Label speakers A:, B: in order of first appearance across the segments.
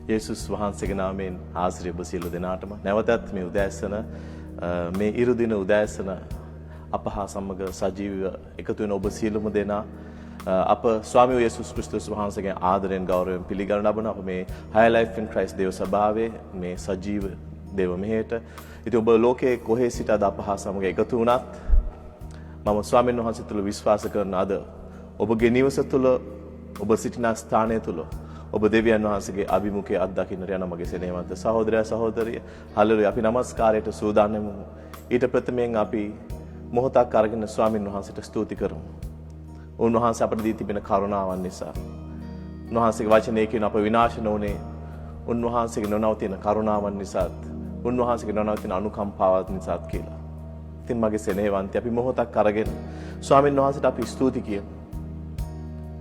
A: යේසුස් වහන්සේගේ නාමයෙන් ආශ්‍රය ඔබ සියලු දෙනාටම නැවතත් මේ උදෑසන මේ ඉරු දින උදෑසන අප හා සමග සජීවීව එකතු වෙන ඔබ සියලුම දෙනා අප ස්වාමී යේසුස් ක්‍රිස්තුස් වහන්සේගේ ආදරයෙන් ගෞරවයෙන් පිළිගනු ලබන අප මේ High Life in Christ දේව සභාවේ මේ සජීව දේව මෙහෙයට ඉතින් ඔබ ලෝකයේ කොහේ සිට අද අප හා සමග එකතු වුණත් මම ස්වාමීන් වහන්සේ තුළ විශ්වාස කරන අද ඔබගේ නිවස තුළ ඔබ සිටින ස්ථානය තුළ ඔබ දෙවියන් වහන්සේගේ අභිමුඛය අත්දකින්නට යන මගේ සෙනෙහවන්ත සහෝදරයා සහෝදරිය හලෙලුයා අපි නමස්කාරයට සූදානම් වෙමු. ඊට ප්‍රථමයෙන් අපි මොහොතක් අරගෙන ස්වාමින් වහන්සේට ස්තුති කරමු. උන්වහන්සේ අපට දී තිබෙන කරුණාවන් නිසා. උන්වහන්සේගේ වචනයේ කියන අප විනාශ නොවුනේ උන්වහන්සේගේ නොනවතින කරුණාවන් නිසාත් උන්වහන්සේගේ නොනවතින අනුකම්පාවත් නිසාත් කියලා. ඉතින් මගේ සෙනෙහවන්ත අපි මොහොතක් අරගෙන ස්වාමින් වහන්සේට අපි ස්තුති කියමු.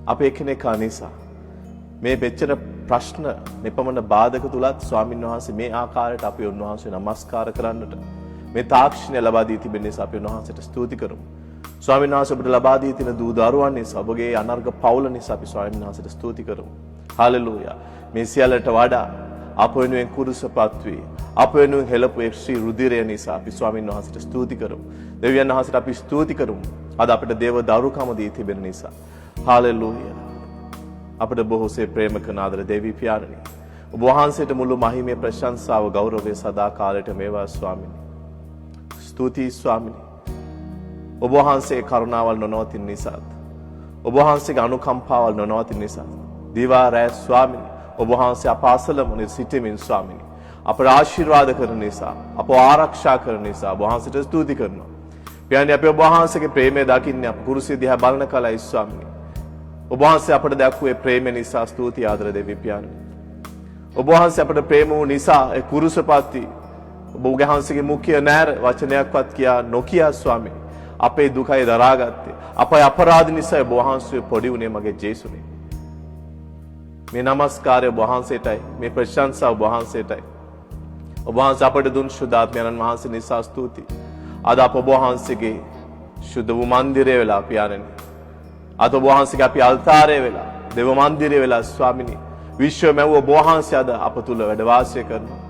A: අපේ එකිනෙකා නිසා මේ මෙච්චර ප්‍රශ්න මෙපමණ බාධක තුලත් ස්වාමීන් වහන්සේ මේ ආකාරයට අපි උන්වහන්සේ නමස්කාර කරන්නට මේ තාක්ෂණය ලබා දී තිබෙන නිසා අපි උන්වහන්සේට ස්තුති කරමු. ස්වාමීන් වහන්සේ ඔබට ලබා දී තියෙන දූ දරුවන් නිසා ඔබගේ අනර්ග පවුල නිසා අපි ස්වාමීන් වහන්සේට ස්තුති කරමු. හලෙලූයා. මේ සියල්ලට වඩා අප වෙනුවෙන් කුරුසපත් වී අප වෙනුවෙන් හෙළපු ඒ ශ්‍රී රුධිරය නිසා අපි ස්වාමීන් වහන්සේට ස්තුති කරමු. දෙවියන් වහන්සේට අපි ස්තුති කරමු. අද අපිට දේව දරුකම දී තිබෙන නිසා. හලෙලූයා. අපට බොහෝසේ ප්‍රේම කරන ආදර දෙවි පියාණනි ඔබ වහන්සේට මුළු මහිමේ ප්‍රශංසාව ගෞරවය සදා කාලයට මේවා ස්වාමිනී ස්තුතියි ස්වාමිනී ඔබ වහන්සේ කරුණාවල් නොනවතින නිසාත් ඔබ වහන්සේගේ අනුකම්පාවල් නොනවතින නිසා දිවා රැ ස්වාමිනී ඔබ වහන්සේ අප අසලම සිටමින් ස්වාමිනී අපට ආශිර්වාද කරන නිසා අප ආරක්ෂා කරන නිසා ඔබ වහන්සේට ස්තුති කරනවා පියාණනි අපි ඔබ වහන්සේගේ ප්‍රේමය දකින්නේ අප කුරුසිය දිහා බලන කලයි ස්වාමිනී ඔබ වහන්සේ අපට දැක්වුවේ ප්‍රේම නිසා ස්තුති ආදර දෙවි පියාණනි. ඔබ වහන්සේ අපට ප්‍රේම වූ නිසා ඒ කුරුසපත්ති ඔබ වහන්සේගේ මුඛය නැර වචනයක්වත් කියා නොකිය ස්වාමී අපේ දුකයි දරාගත්තේ. අපේ අපරාධ නිසා ඔබ වහන්සේ පොඩි උනේ මගේ ජේසුනේ. මේ නමස්කාරය ඔබ වහන්සේටයි මේ ප්‍රශංසාව ඔබ වහන්සේටයි. ඔබ වහන්සේ අපට දුන් සුදාත්මයන් වහන්සේ නිසා ස්තුති. අද අප ඔබ වහන්සේගේ සුද්ධ වූ මන්දිරය වෙලා පියාණනි අද ඔබ වහන්සේගේ අපි අල්තාරය වෙලා දේව මන්දිරය වෙලා ස්වාමිනී විශ්ව මැවුව ඔබ වහන්සේ අද අප තුල වැඩ වාසය කරනවා.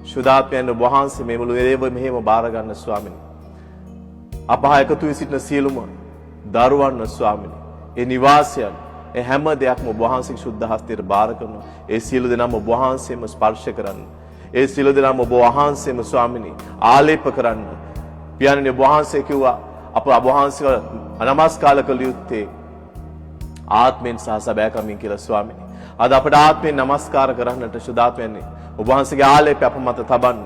A: සුදාත්මයන් ඔබ වහන්සේ මේ මුළු දේව මෙහෙම බාර ගන්න ස්වාමිනී. අප හා එකතු වී සිටින සියලුම දරුවන් ස්වාමිනී. ඒ නිවාසයන් ඒ හැම දෙයක්ම ඔබ වහන්සේගේ සුද්ධ හස්තයට බාර කරනවා. ඒ සියලු දෙනාම ඔබ වහන්සේම ස්පර්ශ කරන්න. ඒ සියලු දෙනාම ඔබ වහන්සේම ස්වාමිනී ආලේප කරන්න. පියාණනි ඔබ වහන්සේ කිව්වා අප වහන්සේ නමස්කාර කළ යුත්තේ ආත්මෙන් සහ සැබෑකමින් කියලා ස්වාමිනී. අද අපට ආත්මෙන් නමස්කාර කරන්නට සුදාත්මයන්නි ඔබ වහන්සේගේ ආලේපය අප මත තබන්න.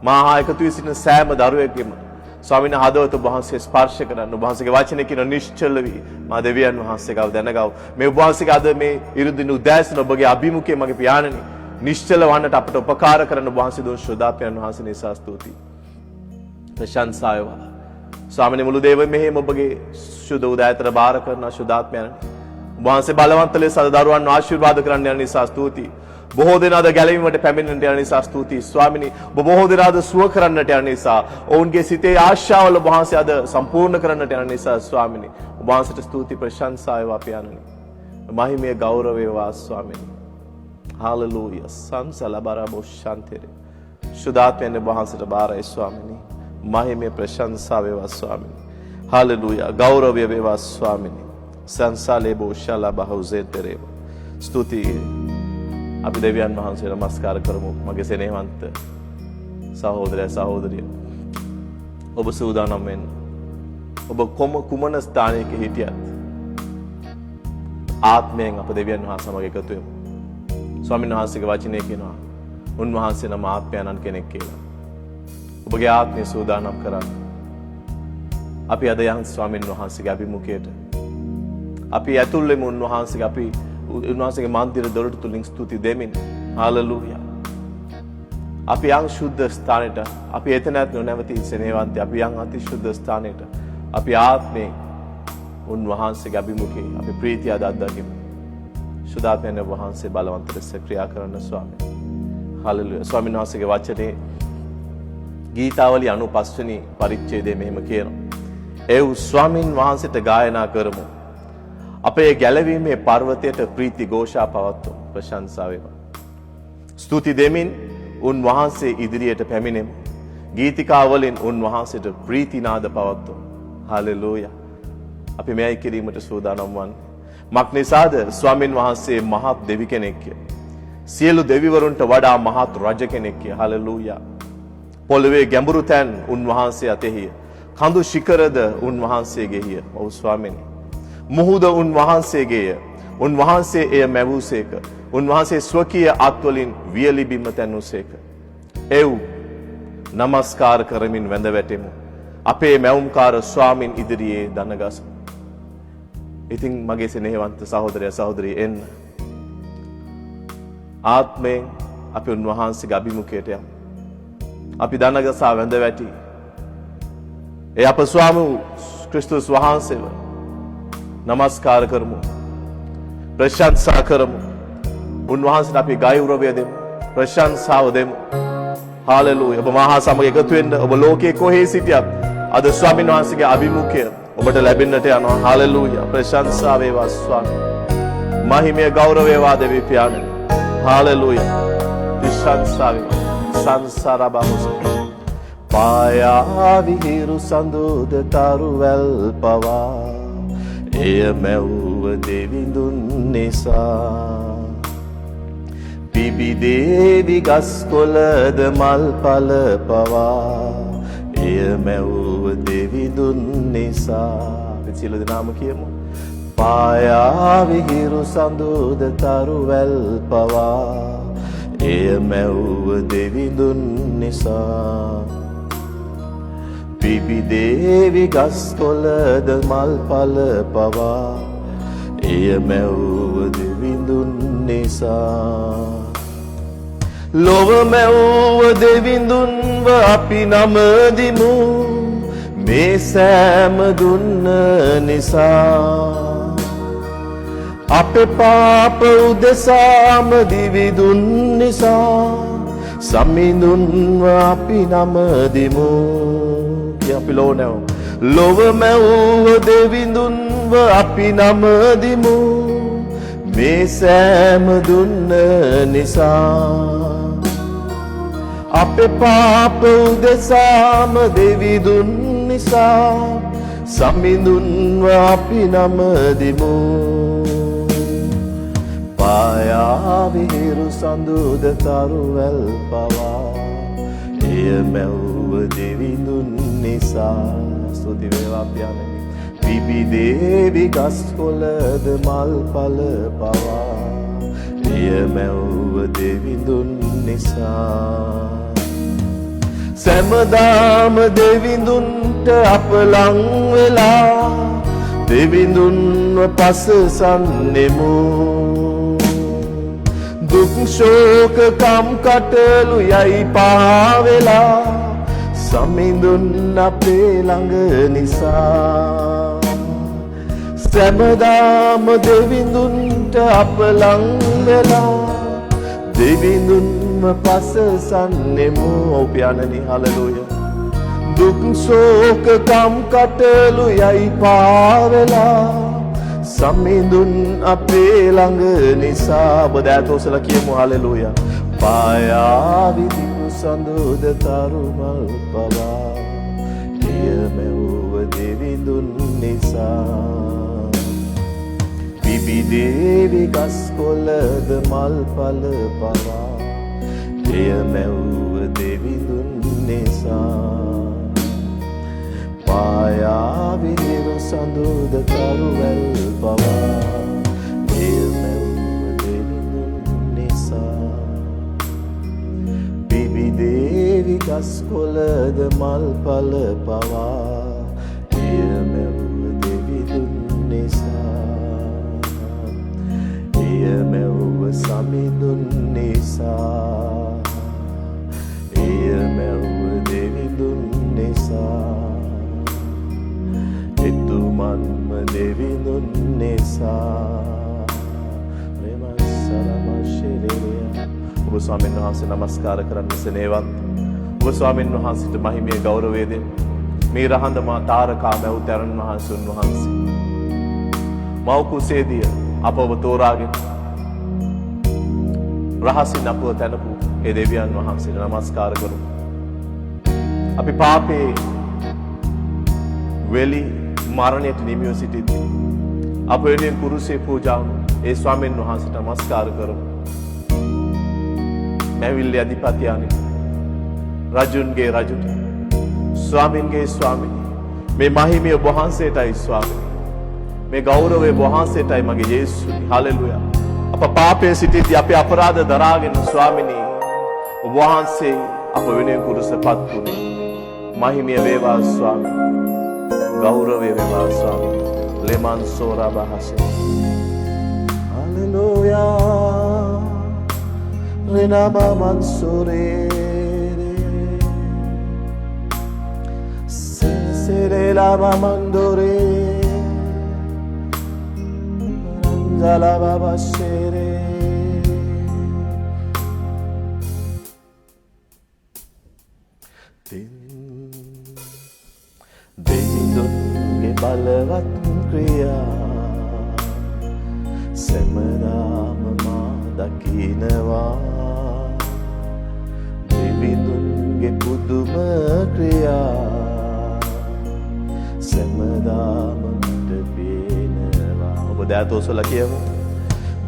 A: මාහා එකතු වී සිටින සෑම දරුවෙක්ගේම ස්වාමීන් හදවත ඔබ වහන්සේ ස්පර්ශ කරන්න. ඔබ වහන්සේගේ වචනේ කියන නිශ්චල වී මා දෙවියන් වහන්සේ ගාව දැනගව. මේ ඔබ වහන්සේගේ අද මේ ඉරුදින උදෑසන ඔබගේ අභිමුඛය මගේ පියාණනි නිශ්චල වන්නට අපට උපකාර කරන ඔබ වහන්සේ දුන් සුදාත්මයන් වහන්සේ නිසා ස්තුතියි. ප්‍රශංසාය වේවා. ස්වාමීන් මුළු දේව මෙහෙම ඔබගේ සුද උදෑතර බාර කරන සුදාත්මයන් වහන්සේ බලවන්ත ලෙස අද දරුවන් ආශිර්වාද කරන්න යන නිසා ස්තුතියි. බොහෝ දෙනාද ගැලවීමට පැමිණෙන්නට යන නිසා ස්තුතියි ස්වාමිනී. ඔබ බොහෝ දෙනාද සුව කරන්නට යන නිසා ඔවුන්ගේ සිතේ ආශාවල ඔබ වහන්සේ අද සම්පූර්ණ කරන්නට යන නිසා ස්වාමිනී. ඔබ වහන්සේට ස්තුති ප්‍රශංසාය වේවා පියාණනි. මහිමය ගෞරවය වේවා ස්වාමිනී. හාලෙලූයා. සංසලබරබෝ ශාන්තිරේ. සුදාත්මයන් ඔබ වහන්සේට බාරයි ස්වාමිනී. මහිමය ප්‍රශංසාව වේවා ස්වාමිනී. හාලෙලූයා. ගෞරවය වේවා ස්වාමිනී. සංසලේබෝ ශලබහුසෙතරේ. ස්තුතියි. අපි දෙවියන් වහන්සේ නමස්කාර කරමු. මගේ සෙනෙහවන්ත සහෝදරය සහෝදරිය ඔබ සූදානම් වෙන්න. ඔබ කුමන ස්ථානයක හිටියත් ආත්මයෙන් අප දෙවියන් වහන්සේ සමග එකතු වෙමු. ස්වාමීන් වහන්සේගේ වචනේ කියනවා උන්වහන්සේ නම ආත්මයන්න් කෙනෙක් කියලා. ඔබගේ ආත්මය සූදානම් කරන්න. අපි අද යන් ස්වාමීන් වහන්සේගේ අභිමුඛයට අපි ඇතුල් වෙමු. උන්වහන්සේගේ මන්දිර දොරටු තුලින් ස්තුති දෙමින් හාලෙලූයා. අපි යන් ශුද්ධ ස්ථානෙට අපි එතනත් නොනැවති සෙනෙහවන්ත අපි යන් අති ශුද්ධ ස්ථානෙට අපි ආත්මේ උන්වහන්සේගේ අභිමුඛේ අපි ප්‍රීතිය අත්දැකීමු. සුදාත්මයන් වහන්සේ බලවන්ත ලෙස ක්‍රියා කරන ස්වාමී. හාලෙලූයා. ස්වාමීන් වහන්සේගේ වචනේ ගීතාවලි 95 වෙනි පරිච්ඡේදයේ මෙහෙම කියනවා. ඒ ස්වාමීන් වහන්සේට ගායනා කරමු. අපේ ගැලවීමේ පර්වතයට ප්‍රීති ഘോഷා පවත්වමු. ප්‍රශංසා වේවා. ස්තුති දෙමින් උන්වහන්සේ ඉදිරියට පැමිණෙමු. ගීතිකා වලින් උන්වහන්සේට ප්‍රීති නාද පවත්වමු. හාලෙලූයා. අපි මෙයි කිරීමට සූදානම් වන්නේ. මක්නිසාද ස්වාමීන් වහන්සේ මහත් දෙවි කෙනෙක්ය. සියලු දෙවිවරුන්ට වඩා මහත් රජ කෙනෙක්ය. හාලෙලූයා. පොළවේ ගැඹුරු තැන් උන්වහන්සේ අතෙහිය. කඳු ශිඛරද උන්වහන්සේගේය. ඔව් ස්වාමීනි. මුහුද උන්වහන්සේගේය. උන්වහන්සේ එය මැවූසේක. උන්වහන්සේ ස්වකීය අත්වලින් වියලි බිම තැන්වූසේක. එව් නමස්කාර කරමින් වැඳ වැටෙමු. අපේ මැවුම්කාර ස්වාමින් ඉදිරියේ දනගසමු. ඉතින් මගේ සෙනෙහවන්ත සහෝදරයා සහෝදරිය එන්න. ආත්මයෙන් අපි උන්වහන්සේගේ අභිමුඛයට යමු. අපි දනගසා වැඳ වැටි ඒ අප ස්වාමී ක්‍රිස්තුස් වහන්සේව නමස්කාර කරමු. ප්‍රශංසා කරමු. උන්වහන්සේට අපි ගෞරවය දෙමු. ප්‍රශංසාව දෙමු. හාලෙලූයා. ඔබ මහා සමග එකතු වෙන්න ඔබ ලෝකේ කොහේ සිටියත් අද ස්වාමීන් වහන්සේගේ අභිමුඛය ඔබට ලැබෙන්නට යනවා. හාලෙලූයා. ප්‍රශංසා වේවා ස්වාමී. මහිමය ගෞරවය වාදේ පියාණන්. හාලෙලූයා. ප්‍රශංසා වේවා. සංසාරබහුස පායා විහිරු සඳුද තරුවැල් පවා එය මැව්ව දෙවිඳුන් නිසා පිබි දේවි ගස් කොළද මල් පල පවා එය මැව්ව දෙවිඳුන් නිසා. අපි සියලු දෙනාම කියමු. පායා විහිරු සඳුද තරුවැල් පවා එය මැව්ව දෙවිඳුන් නිසා පිබි දේවි ගස් කොළද මල් පල පවා එය මැව්ව දෙවිඳුන් නිසා. ලොව මැව්ව දෙවිඳුන්ව අපි නමදිමු මේ සෑම දුන්න නිසා. අපේ පාප උදෙසාම දිවිදුන් නිසා සමිඳුන්ව අපි නමදිමු. අපි ලෝනැව ලොව මැව්ව දෙවිඳුන්ව අපි නමදිමු මේ සෑම දුන්න නිසා. අපේ පාප උදෙසාම දෙවිදුන් නිසා සමිඳුන්ව අපි නමදිමු. පායා විහිරු සඳුද තරුවැල් පවා එය මැව්ව දෙවිඳුන් නිසා. ස්තුති වේවා පියාණනි. පිබි දේවි ගස් කොළද මල් පල පවා එය මැව්ව දෙවිඳුන් නිසා. සෑමදාම දෙවිඳුන්ට අප ලං වෙලා දෙවිඳුන්ව පසසන්නෙමු. දුක් ශෝක කම් කටළු යයි පාවෙලා සමිඳුන් අපේ ළඟ නිසා. සෑමදාම දෙවිඳුන්ට අප ලං වෙලා දෙවිඳුන්ව පසසන්නෙමු. පියාණනි හලෙලූයා. දුක් ශෝක කම් කටළු යයි පාවෙලා සමිඳුන් අපේ ළඟ නිසා. ඔබ දෑතෝසල කියමු හලෙලූයා. පායා විදිමු සඳුද තරුමල් පවා එය මැව්ව දෙවිඳුන් නිසා. පිබි දේවි ගස් කොළද මල් පල පවා එය මැව්ව දෙවිඳුන් නිසා. පායා විහිරු සඳුද තරුවැල් පවා ගස්කොළද මල් පල පවා එය මැව්ව දෙවිඳුන් නිසා එය මැව්ව සමිඳුන් නිසා එය මැව්ව දෙවිඳුන් නිසා එතුමන්ම දෙවිඳුන් නිසා ඔබ ස්වාමීන් වහන්සේ නමස්කාර කරන්න සෙනෙහවත් ඔබ ස්වාමීන් වහන්සේට මහිමය ගෞරවය දෙන්න මේ රහඳ මා තාරකා මැවුතරන් වහන්සේන් වහන්සේ මව් කුසේදී අපව තෝරාගෙන රහසින් අපව තනපු ඒ දෙවියන් වහන්සේට නමස්කාර කරමු අපි පාපේ වෙලි මරණයට නිමිව සිටිද්දී අප වෙනුවෙන් කුරුසේ පූජා වුණු ඒ ස්වාමීන් වහන්සේට නමස්කාර කරමු මැවිල්ල අධිපතියානි රජුන්ගේ රජුට ස්වාමින්ගේ ස්වාමිනී මේ මහිමය ඔබ වහන්සේටයි ස්වාමිනී මේ ගෞරවය ඔබ වහන්සේටයි මගේ යේසුනි හලෙලුයා අප පාපයේ සිටිද්දී අපේ අපරාධ දරාගෙන ස්වාමිනී ඔබ වහන්සේ අප වෙනුවෙන් කුරුසපත් වුණේ මහිමය වේවා ස්වාමිනී ගෞරවය වේවා ස්වාමිනී ලෙමන් සෝරා බහසේ hallelujah Renaba Mansure Sensere lava mandore Ranzala baba shere Devindunge balavat kriya Semadama ma dakinawa Devindunge puduma kriya Semadama mata peenawa ඔබ දෑතෝසලා කියමු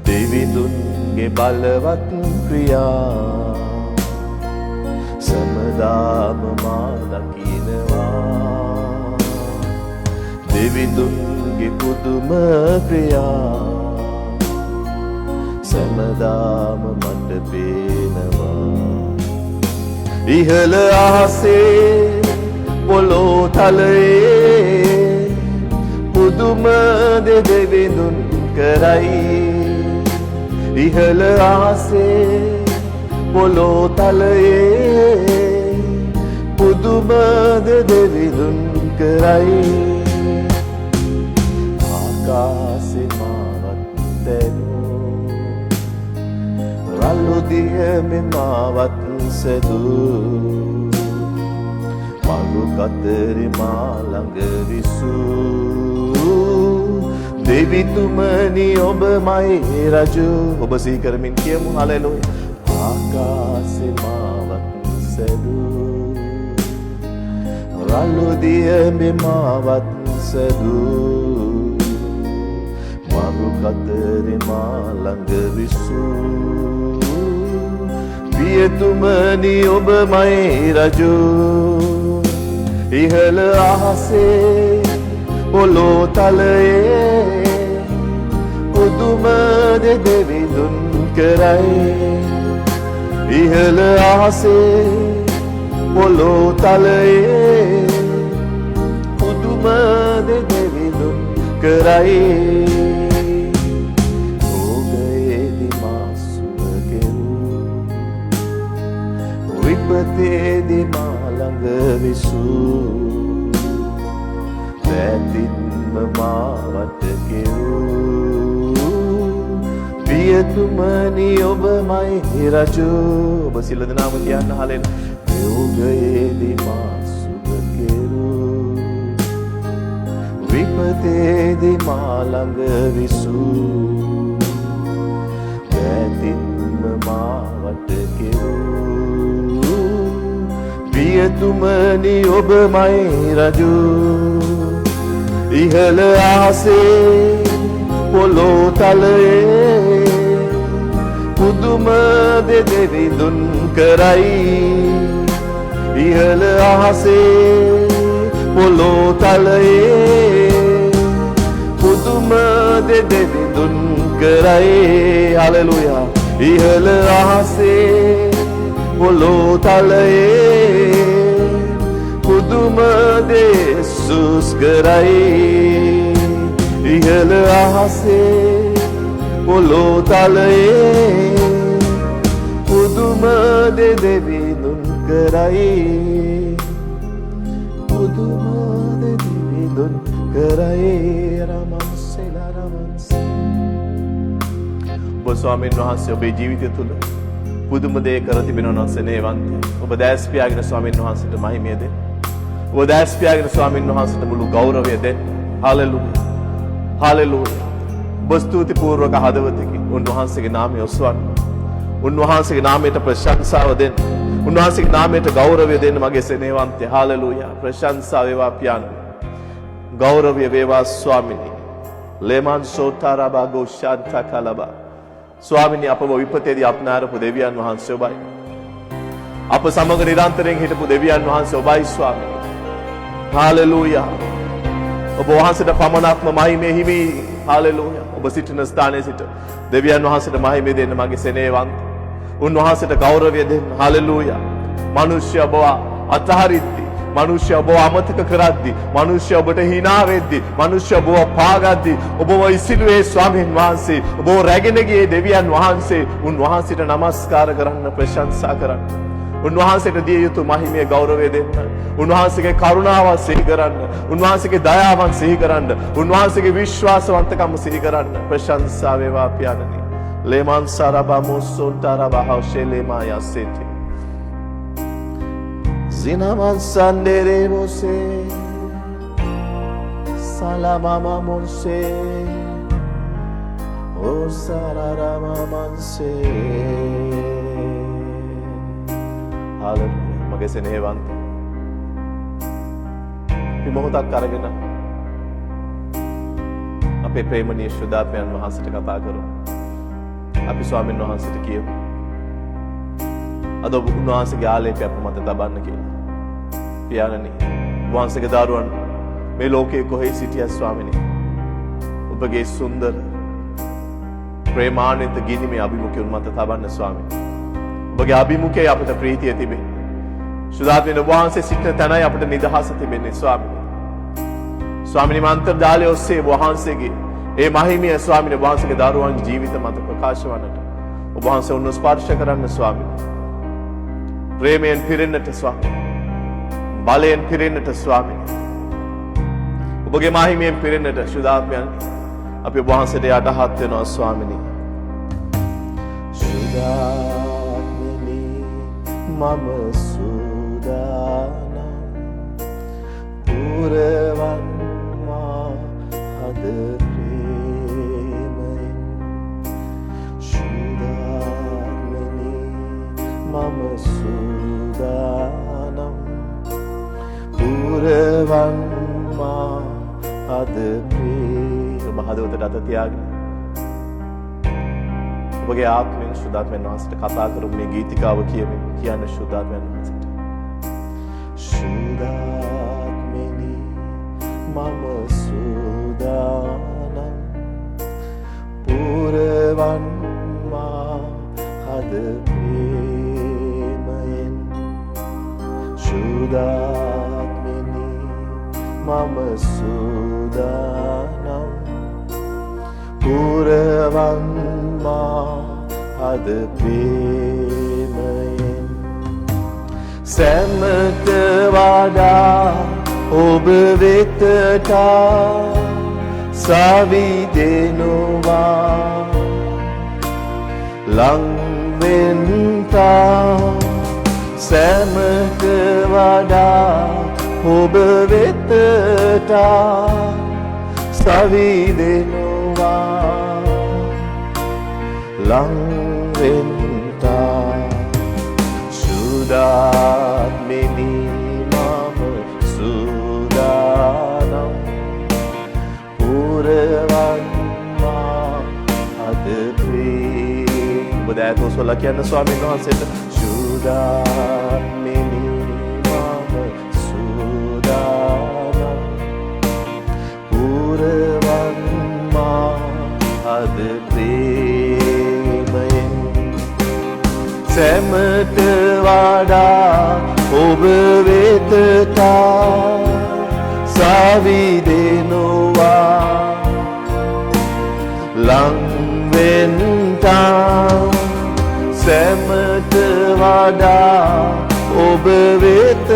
A: Devindunge බලවත් ක්‍රියා සමදාම මා දකිනවා Devindunge පුදුම ක්‍රියා සමදාම මට පේනවා ඉහළ අහසේ පොළොව තලයේ පුදුම දෙවිඳුන් කරයි ඉහළ අහසේ පොළොව තලයේ පුදුම දෙවිඳුන් කරයි ආකාශේ මාවත් දැනෝ රළු දිය මෙමාවත් සදු මඟු කතරේ මා ළඟ විසූ දෙවිතුමනි ඔබමයි රජු ඔබ සිහි කරමින් කියමු හලෙලුයා ආකාශේ මාවත් සදු රළු දිය මෙමාවත් සදු මඟු කතරේ මා ළඟ විසූ පියතුමනි ඔබමයි රජු ඉහළ අහසේ පොළොව තලයේ පුදුම දෙවිඳුන් කරයි ඉහළ අහසේ පොළොව තලයේ පුදුම දෙවිඳුන් කරයි විපතේදී මා ළඟ විසූ වැදින්ම මාවට කෙරූ පියතුමනි ඔබමයි රජු ඔබ සියලු දෙනාම කියන්න හලෙන් යෝගයේදී මා සුබ කෙරූ විපතේදී මා ළඟ විසූ වැදින්ම මාවට කෙරූ පියතුමනි ඔබමයි රජු ඉහළ අහසේ පොළොව තලයේ පුදුම දෙවිඳුන් කරයි ඉහළ අහසේ පොළොව තලයේ පුදුම දෙවිඳුන් කරයි හලෙලුයා ඉහළ අහසේ පොළොව තලයේ පුදුම දේ යේසුස් කරයි ඉහළ අහසේ පොළොව තලයේ පුදුම දේ දෙවිඳුන් කරයි පුදුම දේ දෙවිඳුන් කරයි රමන්සෙලා රමන්සේ ඔබ ස්වාමීන් වහන්සේ ඔබේ ජීවිතය තුළ පුදුම දේ කර තිබෙනවා නම් සෙනෙහවන්තය ඔබ දැස් පියාගෙන ස්වාමීන් වහන්සේට මහිමය දෙන්න ඔබ දැස් පියාගෙන ස්වාමීන් වහන්සේට මුළු ගෞරවය දෙන්න හලෙලූයා හලෙලූයා ඔබ ස්තුතිපූර්වක හදවතකින් උන්වහන්සේගේ නාමය ඔසවන්න උන්වහන්සේගේ නාමයට ප්‍රශංසාව දෙන්න උන්වහන්සේගේ නාමයට ගෞරවය දෙන්න මගේ සෙනෙහවන්තය හලෙලූයා ප්‍රශංසාව වේවා පියාණන් ගෞරවය වේවා ස්වාමිනී ලේමන් සෝතාරබා ගෝෂාන්තා කලබා ස්වාමිනී අපව විපතේදී අපනාරපු දෙවියන් වහන්සේ ඔබයි අප සමග නිරන්තරයෙන් හිටපු දෙවියන් වහන්සේ ඔබයි ස්වාමිනී හාලෙලූයා ඔබ වහන්සේට පමණක්ම මහිමේ හිමි හාලෙලූයා ඔබ සිටින ස්ථානයේ සිට දෙවියන් වහන්සේට මහිමේ දෙන්න මගේ සෙනෙහවන්ත උන්වහන්සේට ගෞරවය දෙන්න හාලෙලූයා මිනිස්සු ඔබව අතහරිද්දී මිනිස්සු ඔබව අමතක කරද්දී මිනිස්සු ඔබට hina වෙද්දී මිනිස්සු ඔබව පාගද්දී ඔබව ඉසිලුවේ ස්වාමීන් වහන්සේ ඔබව රැගෙන ගියේ දෙවියන් වහන්සේ උන්වහන්සේට නමස්කාර කරන්න ප්‍රශංසා කරන්න උන්වහන්සේට දිය යුතු මහිමේ ගෞරවය දෙන්න උන්වහන්සේගේ කරුණාව සිහි කරන්න උන්වහන්සේගේ දයාවන් සිහි කරන්න උන්වහන්සේගේ විශ්වාසවන්තකම සිහි කරන්න ප්‍රශංසා වේවා පියාණනි ලේමන් සරබා මුස්සොන්තරබා හවෂෙලේමා යසෙති Zinaman sandere você Salamama monse O sararama manse Hallelujah මගේ සෙනෙහවන්ත අපි මොහොතක් අරගෙන අපේ ප්‍රේමණීය ශුද්ධාත්මයන් වහන්සේට කතා කරමු අපි ස්වාමීන් වහන්සේට කියමු අද ඔබ උන්වහන්සේගේ ආලේපය අප මත තබන්න කියලා පියාණනි වහන්සේගේ දරුවන් මේ ලෝකයේ කොහේ සිටියත් ස්වාමිනේ ඔබගේ සුන්දර ප්‍රේමාන්විත ගිනිමේ අභිමුඛය මත තබන්න ස්වාමිනේ ඔබගේ අභිමුඛයේ අපට ප්‍රීතිය තිබේ සුදාත්මන වහන්සේ සිටින තැනයි අපට නිදහස තිබෙන්නේ ස්වාමිනේ අන්තර්ජාලය ඔස්සේ වහන්සේගේ ඒ මහිමිය ස්වාමිනේ වහන්සේගේ දරුවන්ගේ ජීවිත මත ප්‍රකාශ වන්නට ඔබ වහන්සේ උන්ව ස්පර්ශ කරන්න ස්වාමිනේ ප්‍රේමයෙන් පිරෙන්නට ස්වාමී බලයෙන් පිරෙන්නට ස්වාමී ඔබගේ මහිමයෙන් පිරෙන්නට ශුද්ධාත්මයන් අපි ඔබ වහන්සේට යටහත් වෙනවා ස්වාමිනී ශුද්ධාත්මනි මම සූදානම් පුරවන්නා හද ප්‍රේමයෙන් ශුද්ධාත්මනි මම සූදානම් පුරවන්නා අද ප්‍රේම හදවතට අත තියාගෙන ඔබගේ ආත්මෙන් ශුද්ධාත්මයන් වහන්සේට කතා කරමු මේ ගීතිකාව කියන්න ශුද්ධාත්මයන් වහන්සේට ශුද්ධාත්මනි මම සූදානම් පුරවන්නා අද ශුද්ධාත්මනි මම සූදානම් පුරවන්නා අද ප්‍රේමයෙන් සැමට වඩා ඔබ වෙතට සවිදෙනවා ලං වෙන්තා සැමට වඩා ඔබ වෙතට සවිදෙනවා ලං වෙන්තා ශුද්ධාත්මනි මම සූදානම් පුරවන්නා අද ප්‍රේම ඔබ දෑත ඔසවලා කියන්න ස්වාමීන් වහන්සේට ශුද්ධාත්මනි මම සූදානම් පුරවන්නා අද ප්‍රේමයෙන් සැමට වඩා ඔබ වෙතට සවිදෙනවා ලංවෙන්ටා සැමට වඩා ඔබ වෙතට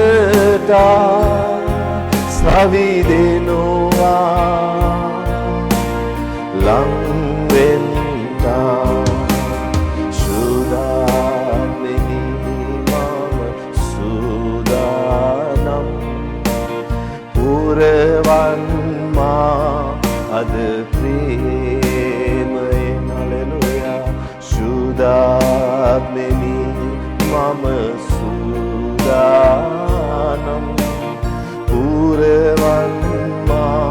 A: සවිදෙනවා ලංවෙන්ටා සුදානෙහි මම සුදානම් පුරවන්මා අද ප්‍රේමයෙන් හලෙලුයා සුදානෙහි මම සුදානම් පුරවන්මා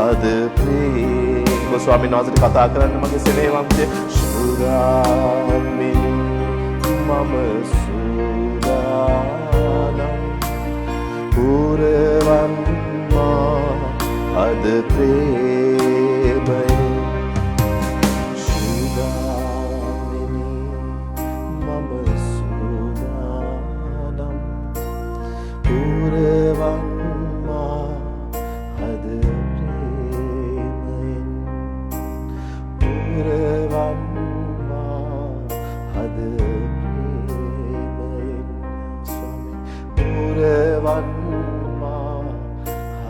A: අද ප්‍රේම ස්වාමීන් වහන්සේට කතා කරන්න මගේ සෙනෙහවන්තය සුදානෙහි මම සුදානම් පුරවන්මා අද ප්‍රේමයෙන් සුදානෙහි මම සුදානම් පුරවන්මා අද ප්‍රේමයෙන් පුරවන්මා අද ප්‍රේමයෙන් ස්වාමී පුරවන්මා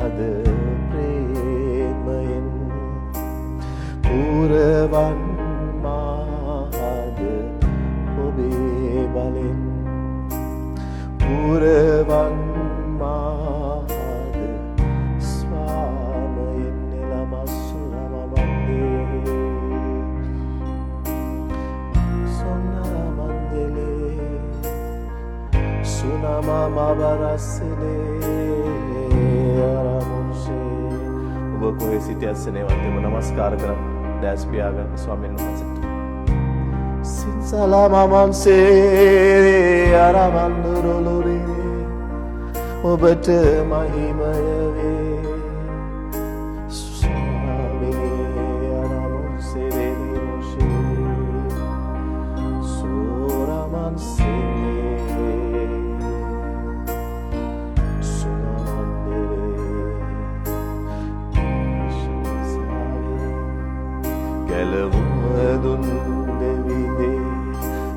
A: අද ප්‍රේමයෙන් පුරවන්මා අද ඔබේ බලෙන් පුරවන්මා අද ස්වාමයෙන් එළමස්සුරමමන්දේ සොන්නරමන්දලේ සුනමමබරස්සලේ අරමුන්සේ ඔබ කොහේ සිටියත් සෙනෙහවන්තව නමස්කාර කරන්න දැස් පියාගන්න ස්වාමීන් වහන්සේට සින්සලාමමන්සේ අරමන්දුරුලුරේ ඔබට මහිමය වේ ස්වාමී අරමුන්සේ රේමුෂේ සෝරමන්සේ ගැලවුමදුන් දෙවිදේ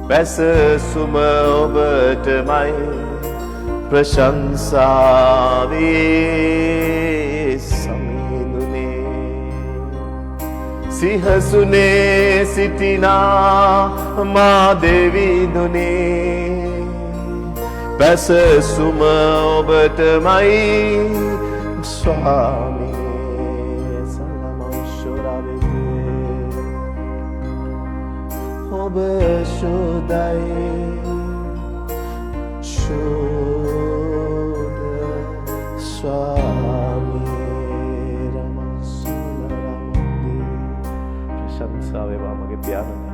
A: බැස සුම ඔබටමයි ප්‍රශංසාවේ සමිඳුනේ සිහසුනේ සිටිනා මා දෙවිඳුනේ බැස සුම ඔබටමයි ස්වාමී ඔබ ශෝදයි ශෝද ස්වාමී රමසුලරමන්දී ප්‍රශංසා වේවා මගේ පියාණනි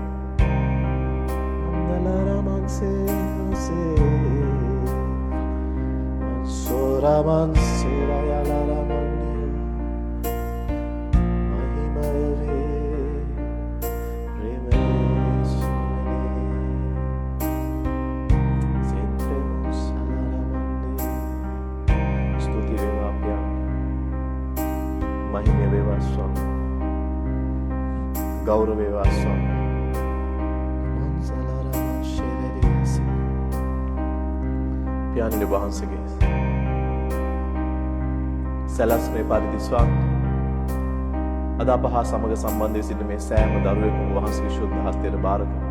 A: නලරමන්සේ හොසේ සෝරමන්සුරයලරමන්දී මහිමය වේ මහිමය වේවා ස්වාමී ගෞරව වේවා ස්වාමී පියාණන් වහන්සේගේ සැලැස්මේ පරිදි ස්වාමී අද අප හා සමග සම්බන්ධ වී සිටින මේ සෑම දරුවෙකුම වහන්සේගේ ශුද්ධ හස්තයට බාර කරමු.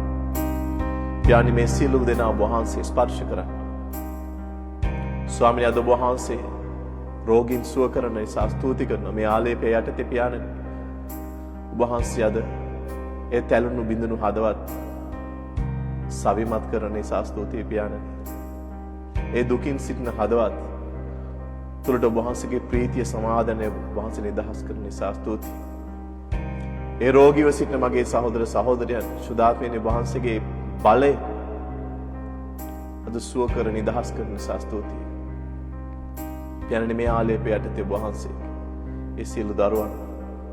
A: පියාණන් මේ සියලු දෙනා වහන්සේ ස්පර්ශ කරා. ස්වාමීන් අද වහන්සේ රෝගීන් සුව කරන නිසා ස්තුති කරන මේ ආලේපය යටතේ පියාණන් වහන්සේ අද ඒ තැළුණු බිඳුණු හදවත් සවිමත් කරන නිසා ස්තුතියි පියාණන්. ඒ දුකින් සිටින හදවත් තුළට වහන්සේගේ ප්‍රීතිය සමාදානය වහන්සේ නිදහස් කරන නිසා ස්තුතියි. ඒ රෝගීව සිටින මගේ සහෝදර සහෝදරයන් සුදාත්මයේ වහන්සේගේ බලය අද සුව කර නිදහස් කරන නිසා ස්තුතියි. පියාණන් මේ ආලේපය යටතේ වහන්සේ ඒ සියලු දරුවන්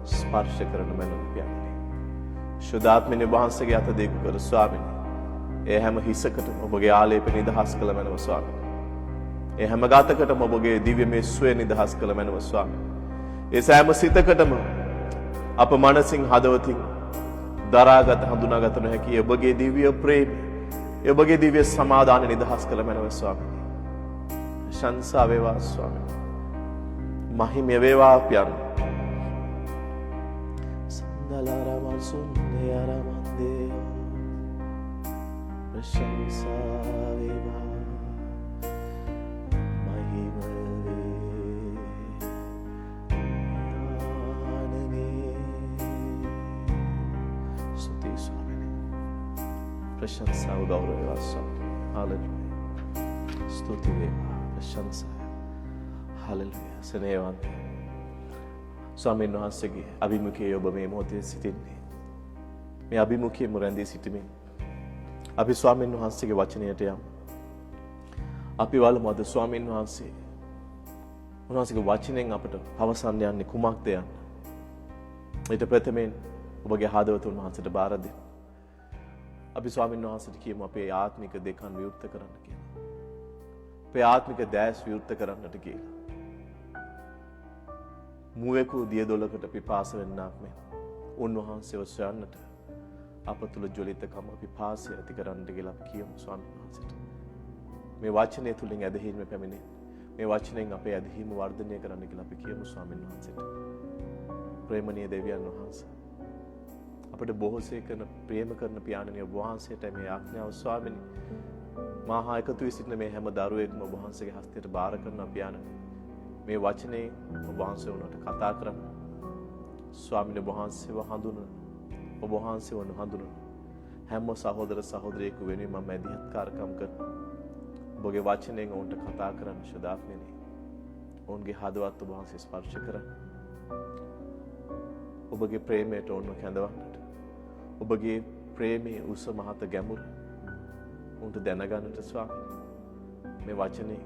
A: ස්පර්ශ කරන මැනව පියාණන්. සුදාත්මයේ වහන්සේගේ අත දෙක කර ස්වාමීනි. ඒ හැම හිසකටම ඔබගේ ආලේප නිදහස් කළ මැනව ස්වාමීනි. ඒ හැම ගතකටම ඔබගේ දිව්‍යමය සුවය නිදහස් කළ මැනව ස්වාමී. ඒ සෑම සිතකටම අප මනසින් හදවතින් දරාගත හඳුනාගත නොහැකි ඔබගේ දිව්‍ය ප්‍රේමය, ඔබගේ දිව්‍ය සමාදාන නිදහස් කළ මැනව ස්වාමී. ශංසා වේවා ස්වාමී. මහිමය වේවා පියන්. සඳලාරමල් සුන්නේ අරමන්දේ ප්‍රශංසා වේවා. මහිම වේ යානනේ. ස්තුති ස්වාමී. ප්‍රශංසා ගෞරව වේවා ස්වාමී. හාලෙලූයා. ස්තුති වේවා. ප්‍රශංසා. හාලෙලූයා. සනේවන්ත ස්වාමීන් වහන්සේගේ අභිමුඛයේ ඔබ මේ මොහොතේ සිටින්නේ. මේ අභිමුඛයේම රැඳී සිටීමෙන් අපි ස්වාමීන් වහන්සේගේ වචනයට යමු. අපි වලමු අද ස්වාමීන් වහන්සේ උන්වහන්සේගේ වචනෙන් අපට පවසන්න යන්නේ කුමක්ද යන්න. ඊට ප්‍රථමයෙන් ඔබගේ හදවත උන්වහන්සේට බාර දෙන්න. අපි ස්වාමීන් වහන්සේට කියමු අපේ ආත්මික දෙකන් විවෘත කරන්න කියලා. අපේ ආත්මික දැස් විවෘත කරන්නට කියලා. මුවෙකු දියදොලකට පිපාස වෙන්නක් මෙන් උන්වහන්සේව සොයන්නට අප තුළ ජොලිතකම පිපාසය ඇති කරන්නට කියලා අපි කියමු ස්වාමීන් වහන්සේට. මේ වචනය තුලින් ඇදහිීම පැමිණේ. මේ වචනයෙන් අපේ ඇදහිීම වර්ධනය කරන්න කියලා අපි කියමු ස්වාමීන් වහන්සේට. ප්‍රේමණීය දෙවියන් වහන්සේ අපට බොහෝසේ කරන ප්‍රේම කරන පියාණනිය ඔබ වහන්සේට මේ ආඥාව ස්වාමීනි මාහා එකතු වී සිටින මේ හැම දරුවෙක්ම ඔබ වහන්සේගේ හස්තයට බාර කරන පියාණනි මේ වචනේ ඔබ වහන්සේ වුණාට කතා කරන්න ස්වාමීන් වහන්සේව හඳුනන ඔබ වහන්සේව හඳුනන හැම සහෝදර සහෝදරියෙකු වෙනුවෙන් මම මැදිහත්කාරකම් කරනවා. ඔබගේ වචනෙන් ඔවුන්ට කතා කරන්න ශුද්ධාත්මනේ. ඔවුන්ගේ හදවත් ඔබ වහන්සේ ස්පර්ශ කරන්න. ඔබගේ ප්‍රේමයට ඔවුන්ව කැඳවන්නට. ඔබගේ ප්‍රේමයේ උස මහත ගැඹුර උන්ට දැනගන්නට ස්වාමී. මේ වචනේ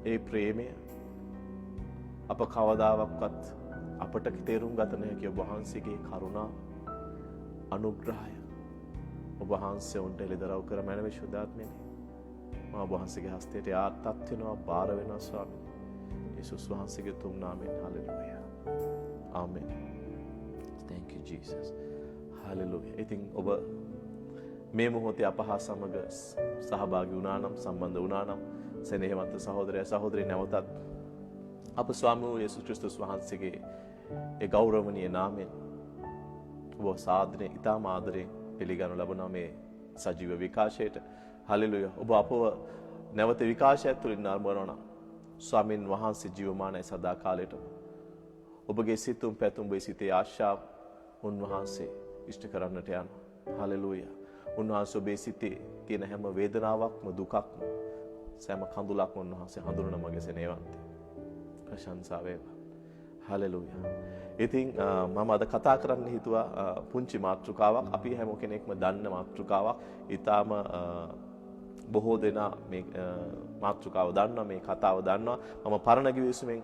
A: ඒ ප්‍රේමය අප කවදාවත් අපට තේරුම් ගත නොහැකි ඔබ වහන්සේගේ කරුණාව අනුග්‍රහය ඔබ වහන්සේ උන්ට එළිදරව් කර මැනව ශුද්ධාත්මනේ. මා ඔබ වහන්සේගේ හස්තයට යාත්ත් වෙනවා බාර වෙනවා ස්වාමී. යේසුස් වහන්සේගේ තුන් නාමයෙන් hallelujah. Amen. Thank you Jesus. Hallelujah. ඉතින් ඔබ මේ මොහොතේ අප හා සමග සහභාගී වුණා නම් සම්බන්ධ වුණා නම් සෙනෙහවන්ත සහෝදරයා සහෝදරී නැවතත් අප ස්වාමී වූ යේසුස් ක්‍රිස්තුස් වහන්සේගේ ඒ ගෞරවනීය නාමයෙන් ඔබ සාදරයෙන් ඉතාම ආදරයෙන් පිළිගනු ලබන මේ සජීව විකාශයට හලෙලූයා. ඔබ අපව නැවත විකාශයත් තුළින් නරඹනවා නම් ස්වාමින් වහන්සේ ජීවමානයි සදා කාලයටම. ඔබගේ සිතුම් පැතුම් ඔබේ සිතේ ආශාව උන්වහන්සේ ඉෂ්ට කරන්නට යනවා. හලෙලූයා. උන්වහන්සේ ඔබේ සිතේ තියෙන හැම වේදනාවක්ම දුකක්ම සෑම කඳුලක්ම උන්වහන්සේ හඳුනන මගේ සෙනෙහවන්තේ. ප්‍රශංසා වේවා. හලෙලූයා. ඉතින් මම අද කතා කරන්න හිතුවා පුංචි මාතෘකාවක්. අපි හැම කෙනෙක්ම දන්න මාතෘකාවක්. ඊටාම බොහෝ දෙනා මේ මාතෘකාව දන්නවා, මේ කතාව දන්නවා. මම පරණ ගිවිසුමෙන්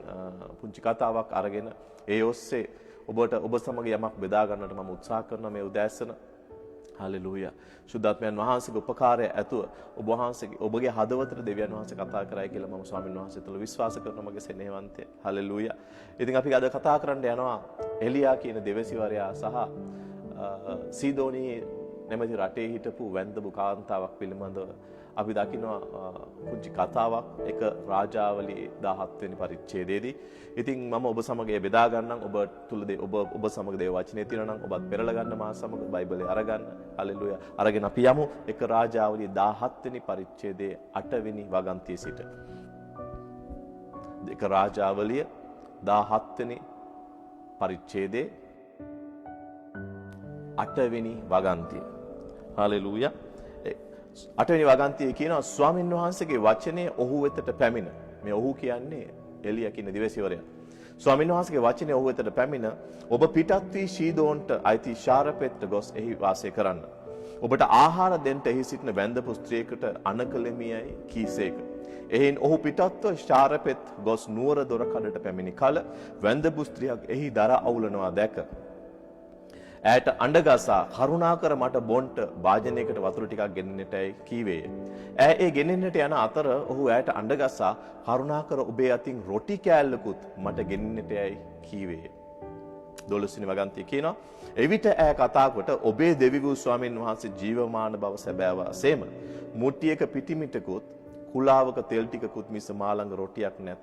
A: පුංචි කතාවක් අරගෙන ඒ ඔස්සේ ඔබ සමග යමක් බෙදා ගන්නට මම උත්සාහ කරනවා මේ උදෑසන. හලෙලූයා. ශුද්ධාත්මයන් වහන්සේගේ උපකාරය ඇතුව ඔබ වහන්සේගේ ඔබගේ හදවතට දෙවියන් වහන්සේ කතා කරයි කියලා මම ස්වාමීන් වහන්සේ තුළ විශ්වාස කරනවා මගේ සෙනෙහවන්තය. හලෙලූයා. ඉතින් අපි අද කතා කරන්න යනවා එලියා කියන දෙවසිවරයා සහ සීදෝනී නැමැති රටේ හිටපු වැන්දඹු කාන්තාවක් පිළිබඳව අපි දකිනවා පුංචි කතාවක් එක රාජාවලියේ 17 වෙනි පරිච්ඡේදයේදී. ඉතින් මම ඔබ සමග බෙදා ගන්නම්. ඔබ තුල ඔබ සමග දේව වචනේ තියෙනවා නම් ඔබත් පෙරලා ගන්න මා සමග බයිබලේ අරගන්න. හලෙලූයා. අරගෙන අපි යමු එක රාජාවලියේ 17 වෙනි පරිච්ඡේදයේ 8 වෙනි වගන්තියේ සිට. එක රාජාවලිය 17 වෙනි පරිච්ඡේදයේ 8 වෙනි වගන්තිය. හලෙලූයා. 8 වෙනි වගන්තියේ කියනවා ස්වාමින් වහන්සේගේ වචනේ ඔහු වෙතට පැමිණ. මේ ඔහු කියන්නේ එලියා කියන දිවසිවරයා. ස්වාමින් වහන්සේගේ වචනේ ඔහු වෙතට පැමිණ ඔබ පිටත් වී ශීදෝන්ට අයිති ශාරපෙත්ට ගොස් එහි වාසය කරන්න. ඔබට ආහාර දෙන්න එහි සිටින වැන්දපු ස්ත්‍රියකට අනකලෙමියයි කීසේක. එහෙන් ඔහු පිටත්ව ශාරපෙත් ගොස් නුවර දොර කඩට පැමිණි කල වැන්දපු ස්ත්‍රියක් එහි දර අවුලනවා දැක ඈට අඬගසා කරුණාකර මට බොන්ට වාජනයකට වතුර ටිකක් ගෙනෙන්නටයි කීවේය. ඈ ඒ ගෙනෙන්නට යන අතර ඔහු ඈට අඬගසා කරුණාකර ඔබේ අතින් රොටි කෑල්ලකුත් මට ගෙනෙන්නටයි කීවේය. 12 වෙනි වගන්තිය කියනවා එවිට ඈ කතා කොට ඔබේ දෙවි වූ ස්වාමීන් වහන්සේ ජීවමාන බව සැබෑවාසේම මුට්ටියක පිටිමිටකුත් කුලාවක තෙල් ටිකකුත් මිස මා ළඟ රොටියක් නැත.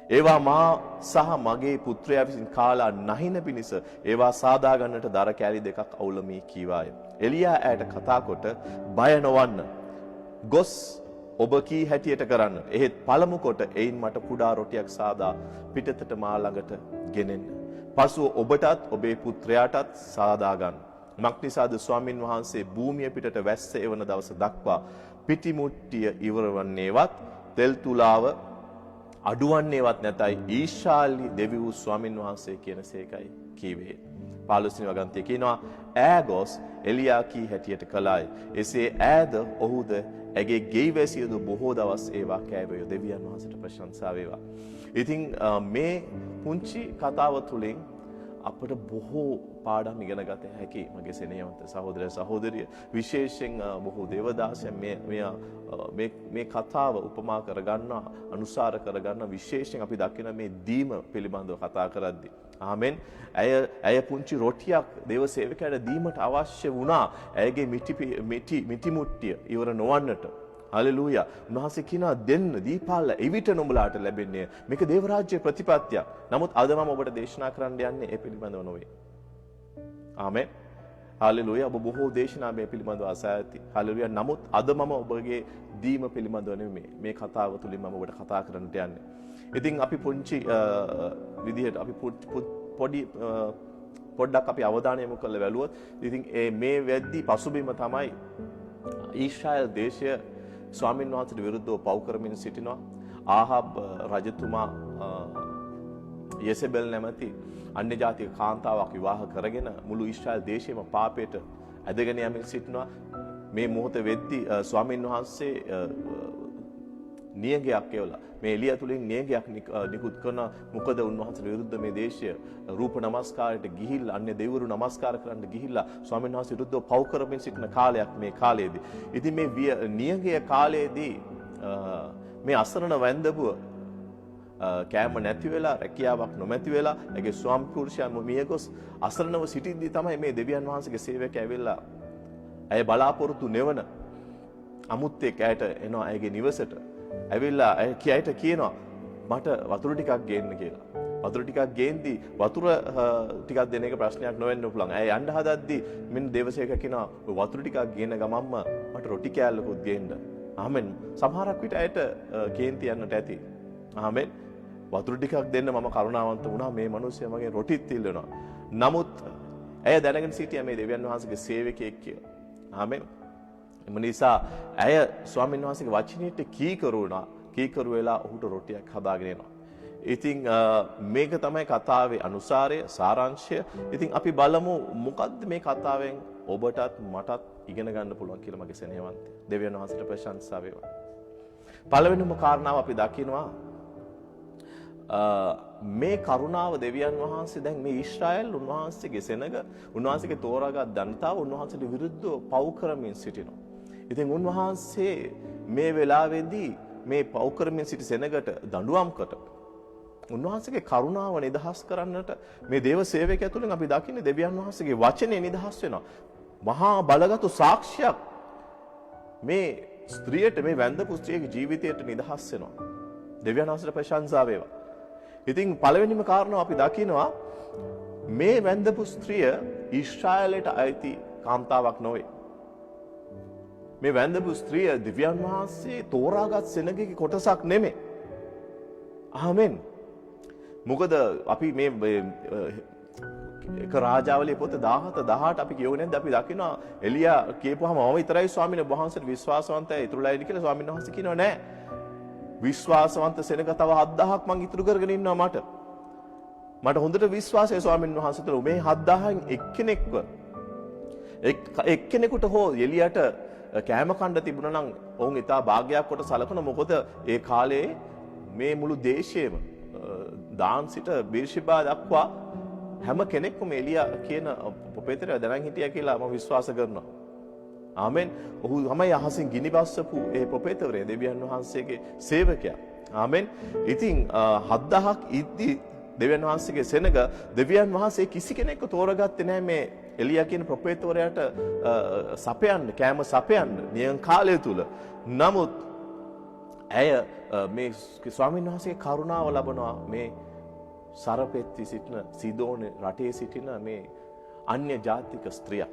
A: ඒවා මා සහ මගේ පුත්‍රයා විසින් කාලා නැහින පිණිස ඒවා සාදා ගන්නට දර කෑලි දෙකක් අවුලමී කීවාය. එලියා ඈට කතා කොට බය නොවන්න. ගොස් ඔබ කී හැටියට කරන්න. එහෙත් පළමු කොට එයින් මට කුඩා රොටියක් සාදා පිටතට මා ළඟට ගෙනෙන්න. පසුව ඔබටත් ඔබේ පුත්‍රයාටත් සාදා ගන්න. මක්නිසාද ස්වාමින් වහන්සේ භූමිය පිටට වැස්ස එවන දවස දක්වා පිටිමුට්ටිය ඉවරවන්නේවත් තෙල් තුලාව අඩුවන්නේවත් නැතයි ඊශාලි දෙවි වූ ස්වාමින් වහන්සේ කියනසේකයි කීවේ. 15 වෙනි වගන්තිය කියනවා ඈ ගොස් එලියා කී හැටියට කළායි. එසේ ඈද ඔහුද ඇගේ ගෙයිවැසියද බොහෝ දවස් ඒවා කෑවේ. දෙවියන් වහන්සේට ප්‍රශංසා වේවා. ඉතින් මේ පුංචි කතාව තුළින් අපට බොහෝ පාඩම් ඉගෙන ගත හැකි මගේ සෙනෙහවන්ත සහෝදර සහෝදරිය විශේෂයෙන් බොහෝ දේවදාසයන් මේ කතාව උපමා කරගන්න අනුසාර කරගන්න විශේෂයෙන් අපි දකින මේ දීම පිළිබඳව කතා කරද්දී ආමෙන් ඇය පුංචි රොටියක් දේව සේවකයාට දීමට අවශ්‍ය වුණා ඇයගේ මිටි මුට්ටිය ඉවර නොවන්නට හලෙලූයා. උන්වහන්සේ කියනවා දෙන්න දීපාල එවිට නුඹලාට ලැබෙන්නේ මේක දේව රාජ්‍ය ප්‍රතිපත්තියක්. නමුත් අද මම ඔබට දේශනා කරන්න යන්නේ ඒ පිළිබඳව නොවේ. ආමෙන්. හලෙලූයා. ඔබ බොහෝ දේශනා මේ පිළිබඳව අසා ඇති. හලෙලූයා. නමුත් අද මම ඔබගේ දීම පිළිබඳව නෙමෙයි මේ කතාව තුලින් මම ඔබට කතා කරන්නට යන්නේ. ඉතින් අපි පුංචි විදිහට අපි පොඩ්ඩක් අපි අවධානය යොමු කරලා බැලුවොත් ඉතින් මේ වෙද්දී පසුබිම තමයි ඊශ්‍රායල් දේශය ස්වාමීන් වහන්සේට විරුද්ධව පව් කරමින් සිටිනවා. ආහබ් රජතුමා යෙසෙබෙල් නැමැති අන්‍ය ජාතික කාන්තාවක් විවාහ කරගෙන මුළු ඊශ්‍රායල් දේශයේම පාපයට ඇදගෙන යමින් සිටිනවා. මේ මොහොත වෙද්දී ස්වාමීන් වහන්සේ නියගයක් එවලා මේ එළිය තුලින් නියගයක් නිකුත් කරන මොකද උන්වහන්සේට විරුද්ධ මේ දේශය රූප නමස්කාරයට ගිහිල්ලා අන්‍ය දෙවිවරු නමස්කාර කරන්න ගිහිල්ලා ස්වාමීන් වහන්සේ විරුද්ධව පව් කරමින් සිටින කාලයක් මේ කාලයේදී. ඉතින් මේ නියගය කාලයේදී මේ අසරණ වැන්දබුව කෑම නැති වෙලා රැකියාවක් නොමැති වෙලා ඒගේ ස්වාමි පුරුෂයන් මියගොස් අසරණව සිටින්දී තමයි මේ දෙවියන් වහන්සේගේ සේවකයා ඇවිල්ලා ඇය බලාපොරොත්තු නෙවන අමුත්තෙක් ඇයට එනවා ඇයගේ නිවසට. ඇවිල්ලා ඇයට කියනවා මට වතුර ටිකක් ගේන්න කියලා. වතුර ටිකක් ගේන්දී වතුර ටිකක් දෙන එක ප්‍රශ්නයක් නොවෙන්න පුළුවන්. ඇය යන්න හදද්දී මෙන්න දේවසේවකයා කියනවා ඔය වතුර ටිකක් ගේන ගමන්ම මට රොටි කෑල්ලකුත් ගේන්න. ආමෙන්. සමහරක් විට ඇයට කේන්ති යන්නට ඇති. ආමෙන්. වතුර ටිකක් දෙන්න මම කරුණාවන්ත වුණා මේ මිනිස්සයා මගෙන් රොටිත් ඉල්ලනවා. නමුත් ඇය දැනගෙන සිටියා මේ දෙවියන් වහන්සේගේ සේවකයෙක් කියලා. ආමෙන්. එම නිසා ඇය ස්වාමීන් වහන්සේගේ වචනයට කීකරු වෙලා ඔහුට රොටියක් හදාගෙන එනවා. ඉතින් මේක තමයි කතාවේ අනුසාරය සාරාංශය. ඉතින් අපි බලමු මොකද්ද මේ කතාවෙන් ඔබටත් මටත් ඉගෙන ගන්න පුළුවන් කියලා මගේ සෙනෙහවන්ත. දෙවියන් වහන්සේට ප්‍රශංසා වේවා. පළවෙනිම කාරණාව අපි දකිනවා මේ කරුණාව දෙවියන් වහන්සේ දැන් මේ ඊශ්‍රායල් උන්වහන්සේගේ සෙනග උන්වහන්සේගේ තෝරාගත් ජනතාව උන්වහන්සේට විරුද්ධව පව් කරමින් සිටිනවා. ඉතින් උන්වහන්සේ මේ වෙලාවේදී මේ පව් කරමින් සිටි සෙනගට දඬුවම්කට උන්වහන්සේගේ කරුණාව නිදහස් කරන්නට මේ දේව සේවකයා තුළින් අපි දකින්නේ දෙවියන් වහන්සේගේ වචනේ නිදහස් වෙනවා. මහා බලගත් සාක්ෂියක් මේ ස්ත්‍රියට මේ වැන්දපු ස්ත්‍රියගේ ජීවිතයට නිදහස් වෙනවා. දෙවියන් වහන්සේට ප්‍රශංසා වේවා. ඉතින් පළවෙනිම කාරණාව අපි දකිනවා මේ වැන්දපු ස්ත්‍රිය ඊශ්‍රායලයට අයිති කාන්තාවක් නොවේ. මේ වැන්දපු ස්ත්‍රිය දෙවියන් වහන්සේ තෝරාගත් සෙනගගේ කොටසක් නෙමෙයි. ආමෙන්. මොකද අපි මේ එක රාජාවලියේ පොත 17 අපි කියවුවේ නැද්ද? අපි දකිනවා එලියා කියපුවාම මම විතරයි ස්වාමීන් වහන්සේට විශ්වාසවන්තයි ඉතුරුලා ඉන්නේ කියලා ස්වාමීන් වහන්සේ කියනවා නෑ. විශ්වාසවන්ත සෙනග තව 7000ක් මං ඉතුරු කරගෙන ඉන්නවා මට හොඳට විශ්වාසයි ස්වාමීන් වහන්සේ තුළ මේ 7000න් එක්කෙනෙකුට හෝ එලියට කෑම කන්න තිබුණා නම් ඔවුන් ඉතා භාග්‍යයක් කොට සලකන. මොකද ඒ කාලේ මේ මුළු දේශයේම දාන් සිට බීර්ෂිබා දක්වා හැම කෙනෙක්ම එලියා කියන පොපේතරය දැනන් හිටියා කියලා මම විශ්වාස කරනවා. ආමෙන්. ඔහු තමයි අහසින් ගිනි බස්සපු ඒ පොපේතරය දෙවියන් වහන්සේගේ සේවකයා. ආමෙන්. ඉතින් 7000ක් ඉද්දි දෙවියන් වහන්සේගේ සෙනග දෙවියන් වහන්සේ කිසි කෙනෙක්ව තෝරගත්තේ නැහැ මේ එලියා කියන ප්‍රොපේතවරයාට සපයන්න කෑම සපයන්න නියම කාලය තුල. නමුත් ඇය මේ ස්වාමීන් වහන්සේගේ කරුණාව ලබනවා මේ සරපෙත්ති සිටින සිදෝන රටේ සිටින මේ අන්‍ය ජාතික ස්ත්‍රියක්.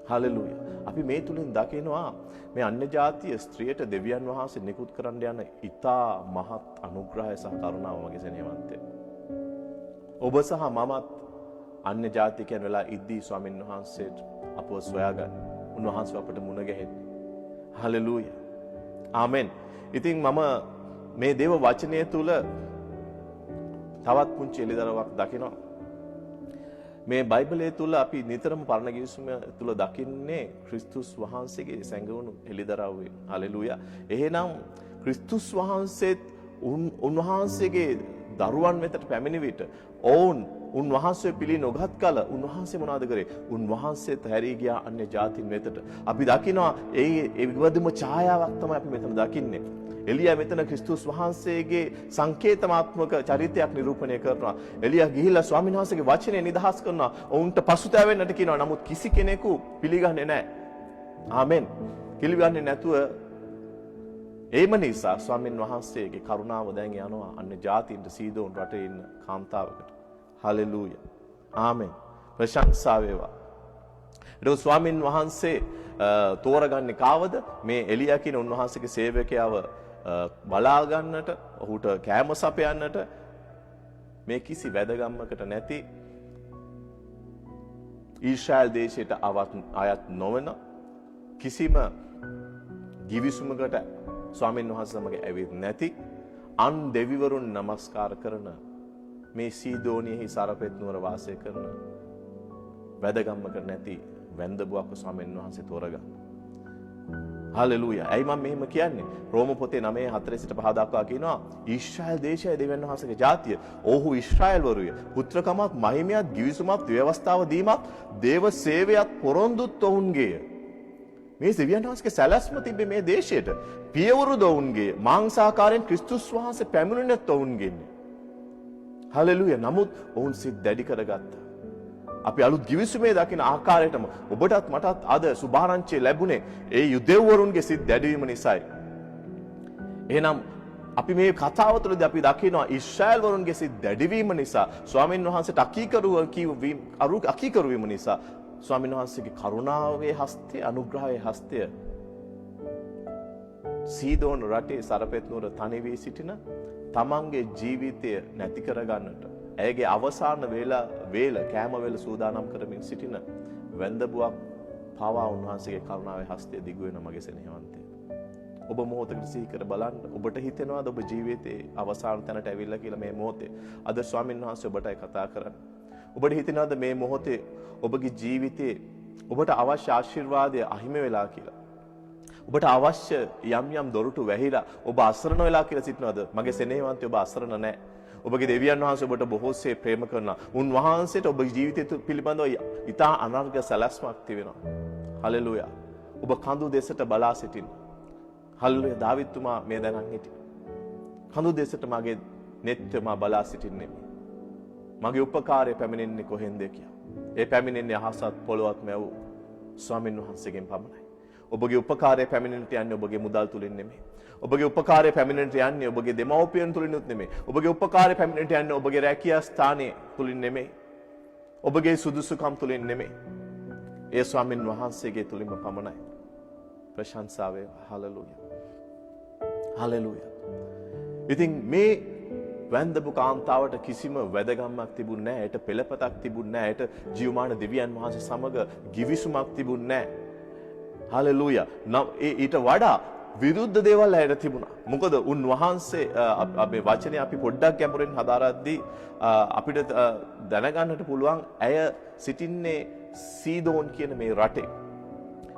A: හලෙලූයා. අපි මේ තුලින් දකිනවා මේ අන්‍ය ජාතිය ස්ත්‍රියට දෙවියන් වහන්සේ නිකුත් කරන්න යන ඊතා මහත් අනුග්‍රහය සහ කරුණාව මගේ සෙනෙහවන්තේ. ඔබ සහ මමත් අන්‍ය ජාතිකයන් වෙලා ඉද්දී ස්වාමීන් වහන්සේට අපව සොයාගන්න. උන්වහන්සේ අපට මුණ ගැහෙන්නේ. හලෙලූයා. ආමෙන්. ඉතින් මම මේ දේව වචනය තුල තවත් පුංචි එළිදරව්වක් දකිනවා. මේ බයිබලයේ තුල අපි නිතරම පරණ ගිවිසුම තුල දකින්නේ ක්‍රිස්තුස් වහන්සේගේ සැඟවුණු එළිදරව්වේ. හලෙලූයා. එහෙනම් ක්‍රිස්තුස් වහන්සේත් උන්වහන්සේගේ දරුවන් වෙතට පැමිණි විට ඔවුන් උන්වහන්සේ පිළි නොගත් කල උන්වහන්සේ මොනවද කරේ? උන්වහන්සේත් හැරී ගියා අන්‍ය ජාතින් වෙතට. අපි දකිනවා ඒ විවදම ඡායාවක් තමයි අපි මෙතන දකින්නේ. එලියා මෙතන ක්‍රිස්තුස් වහන්සේගේ සංකේතමාත්මක චරිතයක් නිරූපණය කරනවා. එලියා ගිහිල්ලා ස්වාමීන් වහන්සේගේ වචනේ නිදහස් කරනවා. ඔවුන්ට පසුතැවෙන්නට කියනවා. නමුත් කිසි කෙනෙකු පිළිගන්නේ නැහැ. ආමෙන්. පිළිගන්නේ නැතුව ඒම නිසා ස්වාමීන් වහන්සේගේ කරුණාව දැන් යනවා අන්‍ය ජාතීන්ට සීදෝන් රටේ ඉන්න කාන්තාවකට. හලෙලූයා. ආමෙන්. ප්‍රශංසා වේවා. ඒක ස්වාමීන් වහන්සේ තෝරගන්නේ කාවද? මේ එලියා කියන උන්වහන්සේගේ සේවකයාව බලා ගන්නට, ඔහුට කෑම සපයන්නට මේ කිසි වැදගම්මකට නැති ඊශ්‍රායල් දේශයට අයත් නොවන කිසිම ගිවිසුමකට ස්වාමීන් වහන්සේ සමග ඇවිත් නැති අන් දෙවිවරුන් නමස්කාර කරන මේ සීදෝනියෙහි සරපෙත් නුවර වාසය කරන වැදගම්මකට නැති වැන්දබුවක් ස්වාමීන් වහන්සේ තෝරගන්න. හලෙලූයා. ඇයි මම මෙහෙම කියන්නේ? රෝම පොතේ 9:4 සිට 5 දක්වා කියනවා ඊශ්‍රායල් දේශය දෙවියන් වහන්සේගේ ජාතිය. ඔහු ඊශ්‍රායල් වරුය. පුත්‍රකමත්, මහිමයත්, ගිවිසුමත්, ව්‍යවස්ථාව දීමත්, දේව සේවයත් පොරොන්දුත් ඔවුන්ගේය. මේ දෙවියන් වහන්සේගේ සැලැස්ම තිබ්බේ මේ දේශයට. පියවරුද ඔවුන්ගේ. මාංශාකාරයෙන් ක්‍රිස්තුස් වහන්සේ පැමිණෙන්නත් ඔවුන්ගෙන්නේ. හලෙලූයා. නමුත් ඔවුන් සිත් දැඩි කරගත්තා. අපි අලුත් ගිවිසුමේ දකින ආකාරයටම ඔබටත් මටත් අද සුභාරංචිය ලැබුණේ ඒ යුදෙව්වරුන්ගේ සිත් දැඩවීම නිසායි. එහෙනම් අපි මේ කතාව තුළදී අපි දකිනවා ඊශ්‍රායල් වරුන්ගේ සිත් දැඩවීම නිසා ස්වාමීන් වහන්සේට අකීකරු වීම නිසා ස්වාමීන් වහන්සේගේ කරුණාවේ හස්තය, අනුග්‍රහයේ හස්තය සීදෝන් රටේ සරපෙත් නුවර තනි වී සිටින තමන්ගේ ජීවිතය නැති කරගන්නට ඇයගේ අවසාන වේල කෑම වේල සූදානම් කරමින් සිටින වැන්දබුවක් පවා උන්වහන්සේගේ කරුණාවේ හස්තය දිගු වෙන මගේ සෙනෙහවන්තේ. ඔබ මොහොතකට සිහි කර බලන්න. ඔබට හිතෙනවද ඔබ ජීවිතේ අවසාන තැනට ඇවිල්ලා කියලා මේ මොහොතේ? අද ස්වාමීන් වහන්සේ ඔබටයි කතා කරන්නේ. ඔබට හිතෙනවද මේ මොහොතේ ඔබගේ ජීවිතේ ඔබට අවශ්‍ය ආශිර්වාදය අහිමි වෙලා කියලා? ඔබට අවශ්‍ය යම් දොරටු වැහිලා ඔබ අසරණ වෙලා කියලා සිටිනවද? මගේ සෙනෙහවන්තේ ඔබ අසරණ නැහැ. ඔබගේ දෙවියන් වහන්සේ ඔබට බොහෝසේ ප්‍රේම කරනවා. උන්වහන්සේට ඔබගේ ජීවිතය පිළිබඳව ඉතා අනර්ග සැලැස්මක් තිබෙනවා. හලෙලූයා. ඔබ කඳු දෙසට බලා සිටින්න. හලෙලූයා. දාවිත්තුමා මේ දැනන් හිටියා. කඳු දෙසට මගේ නෙත්‍යමා බලා සිටින්නේ. මගේ උපකාරය පැමිණෙන්නේ කොහෙන්ද කියලා. ඒ පැමිණෙන්නේ අහසත් පොළොවත් මැව් ස්වාමීන් වහන්සේගෙන් පමණයි. ඔබගේ උපකාරය පැමිණෙන්නට යන්නේ ඔබගේ මුදල් තුලින් නෙමෙයි. ඔබගේ උපකාරය පැමිණෙන්නට යන්නේ ඔබගේ දෙමව්පියන් තුලිනුත් නෙමෙයි. ඔබගේ උපකාරය පැමිණෙන්නට යන්නේ ඔබගේ රැකියා ස්ථානයේ තුලින් නෙමෙයි. ඔබගේ සුදුසුකම් තුලින් නෙමෙයි. ඒ ස්වාමීන් වහන්සේගේ තුලින්ම පමණයි. ප්‍රශංසා වේවා. හලෙලූයා. හලෙලූයා. ඉතින් මේ වැන්දපු කාන්තාවට කිසිම වැදගම්මක් තිබුණ නැහැ. ඒට පෙළපතක් තිබුණ නැහැ. ඒට ජීවමාන දෙවියන් වහන්සේ සමග ගිවිසුමක් තිබුණ නැහැ. හලෙලූයා. ඊට වඩා විරුද්ධ දේවල් ඇයට තිබුණා. මොකද උන්වහන්සේ අපේ වචනේ අපි පොඩ්ඩක් ගැඹුරින් හදාරද්දී අපිට දැනගන්නට පුළුවන් ඇය සිටින්නේ සීදෝන් කියන මේ රටේ.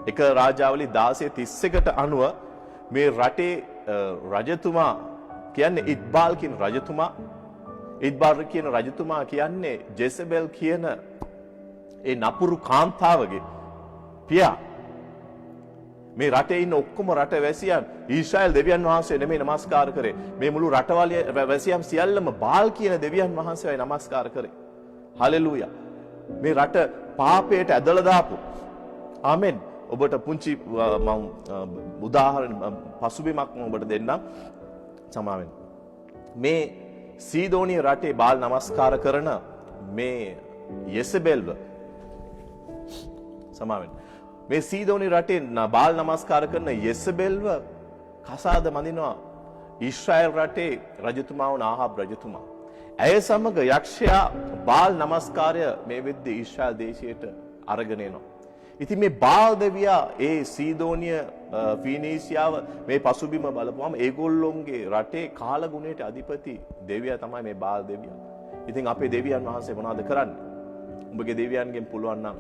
A: එක රාජාවලි 1631ට අනුව මේ රටේ රජතුමා කියන්නේ ඉත්බාල් කියන රජතුමා ඉද්බාර් කියන රජතුමා කියන්නේ ජෙසබෙල් කියන ඒ නපුරු කාන්තාවගේ පියා. මේ රටේ ඉන්න ඔක්කොම රට වැසියන් ඊශ්‍රායල් දෙවියන් වහන්සේ නෙමෙයි නමස්කාර කරේ. මේ මුළු රටවල වැසියන් සියල්ලම බාල් කියන දෙවියන් වහන්සේවයි නමස්කාර කරේ. හලෙලූයා. මේ රට පාපයට ඇදලා දාපු. ආමෙන්. ඔබට පුංචි මම උදාහරණ පසුබිමක් මම ඔබට දෙන්නම්. සමාවෙන්න. මේ සීදෝනිය රටේ බාල් නමස්කාර කරන මේ යෙසබෙල්ව සමාවෙන්න. මේ සීදෝනි රටේ බාල් නමස්කාර කරන යෙසබෙල්ව කසාද මඳිනවා ඊශ්‍රායල් රටේ රජතුමා වුණ ආහාබ් රජතුමා. ඇය සමග යක්ෂයා බාල් නමස්කාරය මේ වෙද්දී ඊශ්‍රායල් දේශයට අරගෙන එනවා. ඉතින් මේ බාල් දෙවියා ඒ සීදෝනිය ෆීනීසියාව මේ පසුබිම බලපුවම ඒගොල්ලොන්ගේ රටේ කාලගුණයට අධිපති දෙවියා තමයි මේ බාල් දෙවියා. ඉතින් අපේ දෙවියන් වහන්සේ මොනවද කරන්නේ? උඹගේ දෙවියන්ගෙන් පුළුවන් නම්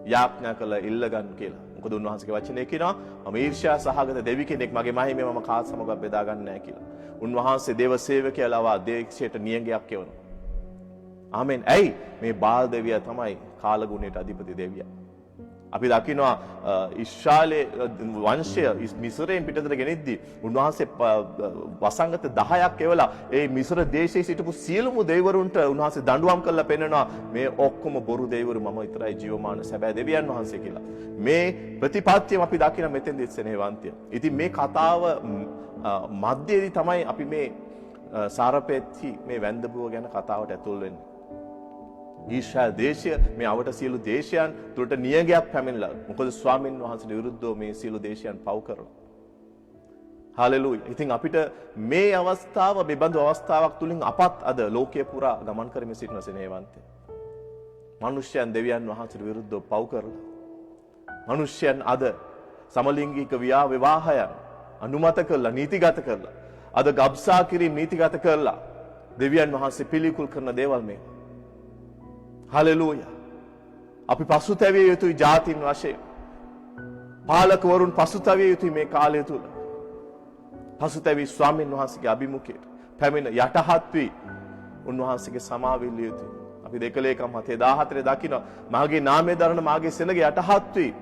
A: යාඥා කළ ඉල්ල ගන්න කියලා. මොකද උන්වහන්සේගේ වචනේ කියනවා මම ඊර්ෂ්‍යා සහගත දෙවි කෙනෙක් මගේ මහිමය මම කාත් සමග බෙදා ගන්න නැහැ කියලා. උන්වහන්සේ දේව සේවකයා ලවා දේශයට නියඟයක් එවනවා. ආමෙන්. ඇයි? මේ බාල් දෙවියා තමයි කාලගුණයට අධිපති දෙවියා. අපි දකිනවා ඊශ්‍රායලේ වංශය මිස්රයෙන් පිටතට ගෙනෙද්දී උන්වහන්සේ වසංගත 10ක් එවලා ඒ මිස්ර දේශයේ සිටපු සියලුම දෙවිවරුන්ට උන්වහන්සේ දඬුවම් කළා පෙන්නනවා මේ ඔක්කොම බොරු දෙවිවරු මම විතරයි ජීවමාන සැබෑ දෙවියන් වහන්සේ කියලා. මේ ප්‍රතිපත්තියම අපි දකින මෙතෙන්දී ස්නේහවන්තය. ඉතින් මේ කතාව මැදදී තමයි අපි මේ සාරපේත්ති මේ වැන්දබුව ගැන කතාවට ඇතුල් වෙන්නේ. ඊශ්‍රායල් දේශය මේ අවට සියලු දේශයන් තුළට නියඟයක් පැමිණලා. මොකද ස්වාමීන් වහන්සේට විරුද්ධව මේ සියලු දේශයන් පව් කරලා. හලෙලූයා. ඉතින් අපිට මේ අවස්ථාව බෙබඳු අවස්ථාවක් තුලින් අපත් අද ලෝකයේ පුරා ගමන් කරමින් සිටින සෙනෙහවන්තය. මිනිස්යන් දෙවියන් වහන්සේට විරුද්ධව පව් කරලා. මිනිස්යන් අද සමලිංගික විවාහයන් අනුමත කරලා නීතිගත කරලා. අද ගබ්සා කිරීම නීතිගත කරලා දෙවියන් වහන්සේ පිළිකුල් කරන දේවල් මේ. හලෙලූයා. අපි පසුතැවිය යුතුයි ජාතින් වශයෙන්. පාලකවරුන් පසුතැවිය යුතුයි මේ කාලය තුල. පසුතැවි ස්වාමීන් වහන්සේගේ අභිමුඛයට පැමිණ යටහත් වී උන්වහන්සේගේ සමාව ඉල්ලිය යුතුයි. අපි 2 ලේකම් 7:14 දකින්න මාගේ නාමය දරන මාගේ සෙනග යටහත් වී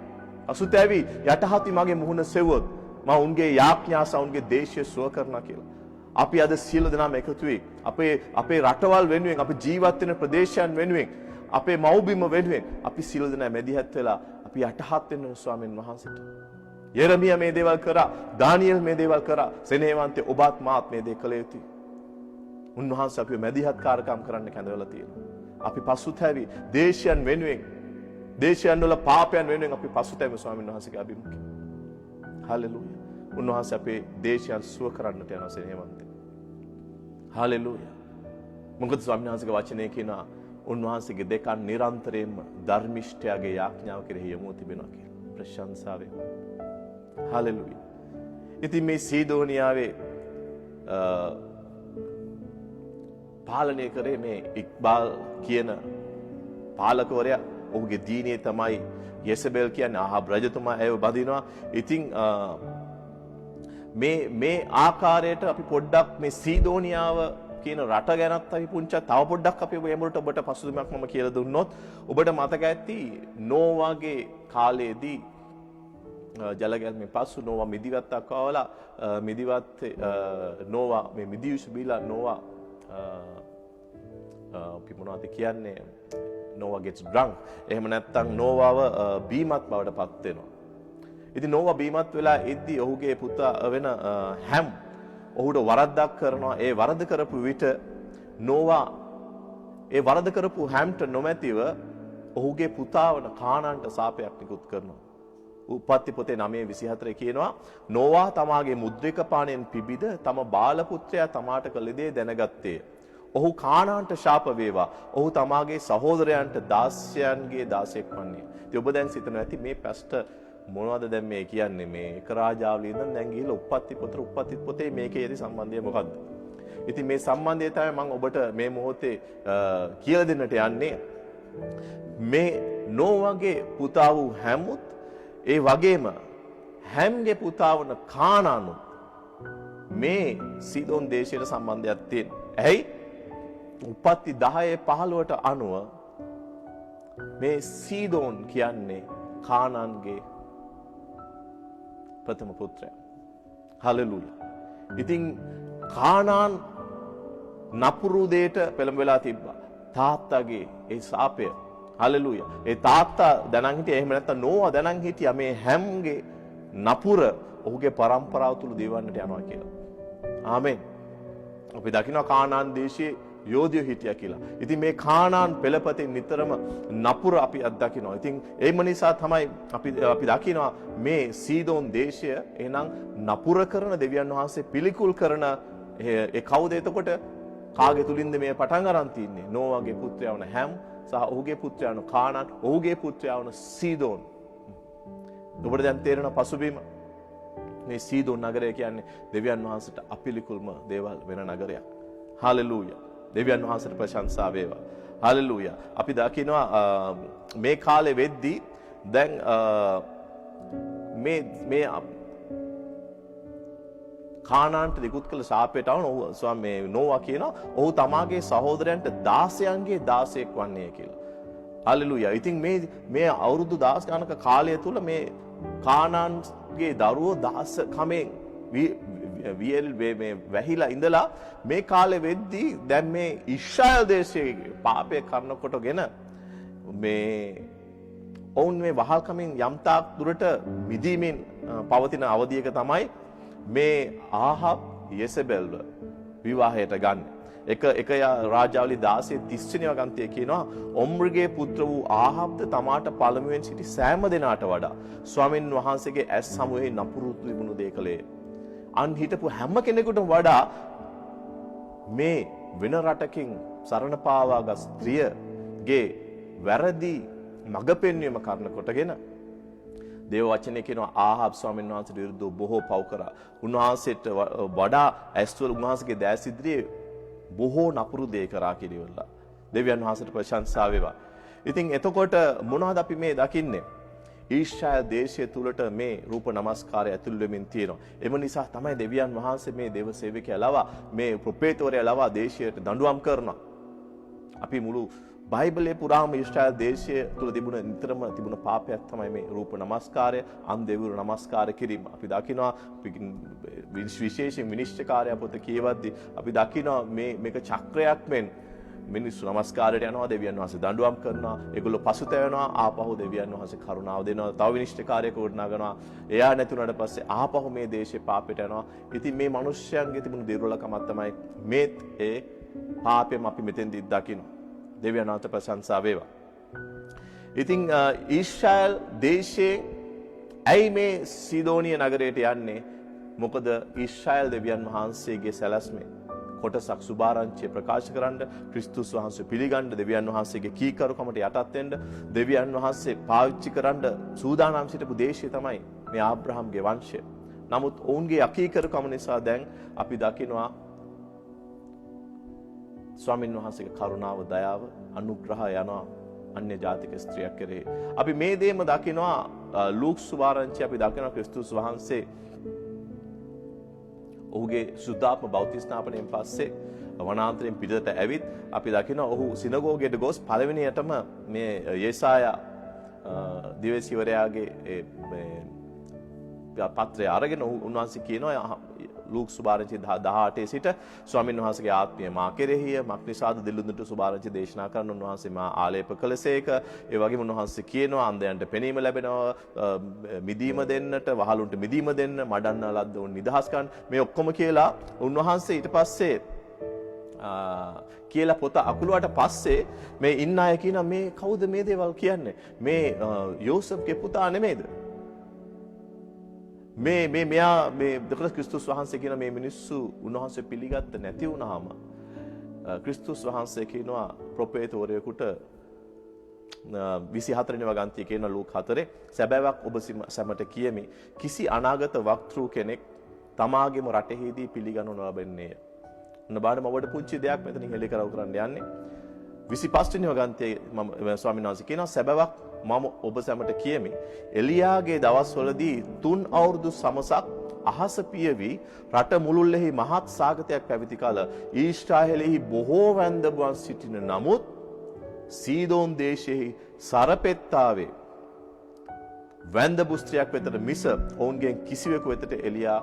A: පසුතැවි යටහත් වී මාගේ මුහුණ සෙව්වොත් මා උන්ගේ යාඥා සවුන්ගේ දේශය සුව කරනවා කියලා. අපි අද සියලු දෙනාම එකතු වී අපේ රටවල් වෙනුවෙන් අපි ජීවත් වෙන ප්‍රදේශයන් වෙනුවෙන් අපේ මව්බිම වෙනුවෙන් අපි සියලු දෙනා මැදිහත් වෙලා අපි යටහත් වෙන්න ස්වාමීන් වහන්සේට. යෙරමියා මේ දේවල් කරා, දානියෙල් මේ දේවල් කරා, සෙනෙහවන්තේ ඔබත් මාත් මේ දේ කළ යුතුයි. උන්වහන්සේ අපිව මැදිහත් කාර්යක්‍රම කරන්න කැඳවලා තියෙනවා. අපි පසුතැවි දේශයන් වෙනුවෙන්, දේශයන් වල පාපයන් වෙනුවෙන් අපි පසුතැවි ස්වාමීන් වහන්සේගේ අභිමුඛය. හලෙලූයා. උන්වහන්සේ අපේ දේශයන් සුව කරන්නට යනවා සෙනෙහවන්තේ. හලෙලූයා. මොකද ස්වාමීන් වහන්සේගේ වචනේ කියනවා උන්වහන්සේගේ දෙකන් නිරන්තරයෙන්ම ධර්මිෂ්ඨයාගේ යාඥාව කෙරෙහි යොමු තිබෙනවා කියලා. ප්‍රශංසාවෙන්. හලෙලූයා. ඉතින් මේ සීදෝනියාවේ පාලනය කරේ මේ ඉක්බාල් කියන පාලකවරයා. ඔහුගේ දීනිය තමයි යෙසබෙල් කියන්නේ ආහාබ් රජතුමා ඇයව බඳිනවා. ඉතින් මේ ආකාරයට අපි පොඩ්ඩක් මේ සීදෝනියාව කියන රට ගැනත් අපි පුංචා තව පොඩ්ඩක් අපි එමුරට ඔබට පසුබිමක් මම කියලා දුන්නොත් ඔබට මතක ඇති නෝවාගේ කාලයේදී ජලගැල්මෙන් පසු නෝවා මිදිවත්තක් ආවලා මිදිවත් නෝවා මේ මිදියුස් බීලා නෝවා අපි මොනවද කියන්නේ නෝවා gets drunk. එහෙම නැත්නම් නෝවාව බීමත් බවට පත් වෙනවා. ඉතින් නෝවා බීමත් වෙලා ඉද්දී ඔහුගේ පුතා වෙන හැම් ඔහුට වරද්දක් කරනවා. ඒ වරද කරපු විට නෝවා ඒ වරද කරපු හැම්ට නොමැතිව ඔහුගේ පුතා වන කානාන්ට සාපයක් නිකුත් කරනවා. උප්පත්ති පොතේ 9:24 කියනවා නෝවා තමාගේ මුද්‍රික පාණයෙන් පිබිද තම බාල පුත්‍රයා තමාට කළ දේ දැනගත්තේ. ඔහු කානාන්ට ශාප වේවා. ඔහු තමාගේ සහෝදරයන්ට දාස්යන්ගේ දාසයෙක් වන්නේ. ඉතින් ඔබ දැන් සිතනවා ඇති මේ පැස්ට මොනවද දැන් මේ කියන්නේ මේ එක රාජාවලින් ඉඳන් දැන් ගිහලා උප්පත්ති පොතේ මේකේ යෙදි සම්බන්ධය මොකද්ද? ඉතින් මේ සම්බන්ධය තමයි මම ඔබට මේ මොහොතේ කියලා දෙන්නට යන්නේ. මේ නෝවාගේ පුතා වූ හැමුත් ඒ වගේම හැම්ගේ පුතා වන කානානුත් මේ සීදෝන් දේශයට සම්බන්ධයක් තියෙනවා. ඇයි? උපත්ති 10:15ට අනුව මේ සීදෝන් කියන්නේ කානාන්ගේ ප්‍රථම පුත්‍රයා. හලෙලූයා. ඉතින් කානාන් නපුරු දෙයට පෙළඹෙලා තිබ්බා. තාත්තගේ ඒ ශාපය. හලෙලූයා. ඒ තාත්තා දැනන් හිටියේ එහෙම නැත්නම් නෝවා දැනන් හිටියා මේ හැම්ගේ නපුර ඔහුගේ පරම්පරාව තුල දිවන්නට යනවා කියලා. ආමෙන්. අපි දකිනවා කානාන් දේශයේ යෝධයෝ හිටියා කියලා. ඉතින් මේ කානාන් පෙළපතින් නිතරම නපුර අපි අත්දකිනවා. ඉතින් ඒම නිසා තමයි අපි දකිනවා මේ සීදෝන් දේශය එහෙනම් නපුර කරන දෙවියන් වහන්සේ පිළිකුල් කරන ඒ කවුද එතකොට කාගේ තුලින්ද මේ පටන් අරන් තින්නේ? නෝවාගේ පුත්‍රයා වන හැම් සහ ඔහුගේ පුත්‍රයා වන කානාන්, ඔහුගේ පුත්‍රයා වන සීදෝන්. ඔබට දැන් තේරෙන පසුබිම මේ සීදෝන් නගරය කියන්නේ දෙවියන් වහන්සේට අපිලිකුල්ම දේවල් වෙන නගරයක්. හාලෙලූයා. දෙවියන් වහන්සේට ප්‍රශංසා වේවා. හාලෙලූයා. අපි දකිනවා මේ කාලේ වෙද්දී දැන් මේ කානාන්ට නිකුත් කළ ශාපයට අවන ඔහු ස්වාමී නෝවා කියනවා ඔහු තමාගේ සහෝදරයන්ට 16න්ගේ 16ක් වන්නේ කියලා. හාලෙලූයා. ඉතින් මේ අවුරුදු 10 ගණක කාලය තුල මේ කානාන්ගේ දරුවෝ 16 මේ වැහිලා ඉඳලා මේ කාලේ වෙද්දී දැන් මේ ඊශ්‍රායල් දේශයේ පාපය කරනකොටගෙන මේ ඔවුන් මේ වහල්කමින් යම්තාක් දුරට මිදීමෙන් පවතින අවධියක තමයි මේ ආහබ් යෙසබෙල්ව විවාහයට ගන්න. එක රාජාවලි 16:30 වෙනි වගන්තියේ කියනවා ඔම්රිගේ පුත්‍ර වූ ආහබ්ද තමාට පළමුවෙන් සිටි සෑම දෙනාට වඩා ස්වාමින් වහන්සේගේ ඇස් සමුවේ නපුරු තිබුණු දේ කළේ. අන් හිටපු හැම කෙනෙකුටම වඩා මේ වෙන රටකින් සරණ පාවා ගස් ස්ත්‍රියගේ වැරදි මඟ පෙන්වීම කරන කොටගෙන දේව වචනේ කියනවා ආහබ් ස්වාමීන් වහන්සේට විරුද්ධව බොහෝ පව් කරා. උන්වහන්සේට වඩා ඇස්වල උන්වහන්සේගේ දැස් ඉදිරියේ බොහෝ නපුරු දේ කරා කියලා. දෙවියන් වහන්සේට ප්‍රශංසා වේවා. ඉතින් එතකොට මොනවද අපි මේ දකින්නේ? ඊශ්‍රායල් දේශය තුලට මේ රූප නමස්කාරය ඇතුල් වෙමින් තියෙනවා. එම නිසා තමයි දෙවියන් වහන්සේ මේ දේව සේවකයා ලවා මේ ප්‍රොපේතවරයා ලවා දේශයට දඬුවම් කරනවා. අපි මුළු බයිබලයේ පුරාම ඊශ්‍රායල් දේශය තුල නිතරම තිබුණ පාපයක් තමයි මේ රූප නමස්කාරය, අන් දෙවිවරු නමස්කාර කිරීම. අපි දකිනවා විශේෂයෙන් විනිශ්චයකාරය පොත කියවද්දී අපි දකිනවා මේක චක්‍රයක් මෙන් මිනිස්සු නමස්කාරයට යනවා, දෙවියන් වහන්සේ දඬුවම් කරනවා, ඒගොල්ලෝ පසුතැවෙනවා, ආපහු දෙවියන් වහන්සේ කරුණාව දෙනවා, තව විනිශ්චයකාරයෙක් වුණාගනවා. එයා නැතුණාට පස්සේ ආපහු මේ දේශේ පාපයට යනවා. ඉතින් මේ මිනිස්යන්ගේ තිබුණු දිරුලකමක් තමයි මේත් ඒ පාපෙම අපි මෙතෙන්දි දකිනවා. දෙවියන් වහන්සේ ප්‍රශංසා වේවා. ඉතින් ඊශ්‍රායල් දේශයේ ඇයි මේ සීදෝනිය නගරයට යන්නේ? මොකද ඊශ්‍රායල් දෙවියන් වහන්සේගේ සැලැස්මේ කොටසක් සුභාරංචිය ප්‍රකාශ කරන්න, ක්‍රිස්තුස් වහන්සේ පිළිගන්න, දෙවියන් වහන්සේගේ කීකරුකමට යටත් වෙන්න, දෙවියන් වහන්සේ පාවිච්චි කරන්න සූදානම් සිටපු දේශය තමයි මේ ආබ්‍රහම්ගේ වංශය. නමුත් ඔවුන්ගේ අකීකරුකම නිසා දැන් අපි දකිනවා ස්වාමීන් වහන්සේගේ කරුණාව, දයාව, අනුග්‍රහය යනවා අන්‍ය ජාතික ස්ත්‍රියක් කෙරෙහි. අපි මේ දේම දකිනවා ලූක් සුභාරංචිය අපි දකිනවා ක්‍රිස්තුස් වහන්සේ ඔහුගේ සුද්ධාත්ම බෞතිස්නාපනයෙන් පස්සේ වනාන්තරයෙන් පිටට ඇවිත් අපි දකිනවා ඔහු සිනගෝගයට ගොස් පළවෙනියටම මේ යෙසායා දිවසිවරයාගේ පත්‍රය අරගෙන උන්වහන්සේ කියනවා ලූක් සුභාරංචි 18 සිට ස්වාමීන් වහන්සේගේ ආත්මය මා කෙරෙහිය, මක් නිසාද දිලුඳුට සුභාරංචි දේශනා කරන උන්වහන්සේ මා ආලේප කළසේක. ඒ වගේම උන්වහන්සේ කියනවා අන්ධයන්ට පෙනීම ලැබෙනවා, මිදීම දෙන්නට, වහලුන්ට මිදීම දෙන්න, මඩන්න ලද්දවුන් නිදහස් කරන්න. මේ ඔක්කොම කියලා උන්වහන්සේ ඊට පස්සේ කියලා පොත අකුලුවට පස්සේ මේ ඉන්න අය කියනවා මේ කවුද මේ දේවල් කියන්නේ? මේ යෝසෙෆ්ගේ පුතා නෙමෙයිද? මෙයා මේ දෙකල ක්‍රිස්තුස් වහන්සේ කියන මේ මිනිස්සු උන්වහන්සේ පිළිගත්ත නැති වුණාම ක්‍රිස්තුස් වහන්සේ කියනවා ප්‍රොපේතවරයෙකුට 24 වෙනි වගන්තිය කියන ලූක් 4 සැබෑවක් ඔබ සැමට කියමි කිසි අනාගත වක්තෘ කෙනෙක් තමාගේම රටෙහිදී පිළිගනු නොලබන්නේය. ඔන්න බාඩම ඔබට පුංචි දෙයක් මෙතනින් හෙළි කරව කරන්න යන්නේ. 25 වෙනි වගන්තියේ මම ස්වාමීන් වහන්සේ කියනවා සැබෑවක් මම ඔබ සැමට කියමි එලියාගේ දවස්වලදී 3 අවුරුදු සමසක් අහස පියවි රට මුළුල්ලෙහි මහත් සාගතයක් පැවති කල ඊශ්‍රායලෙහි බොහෝ වැන්දඹුවන් සිටින නමුත් සීදෝන් දේශයෙහි සරපෙත්තාවේ වැන්දඹු ස්ත්‍රියක් වෙතට මිස ඔවුන්ගෙන් කිසිවෙකු වෙතට එලියා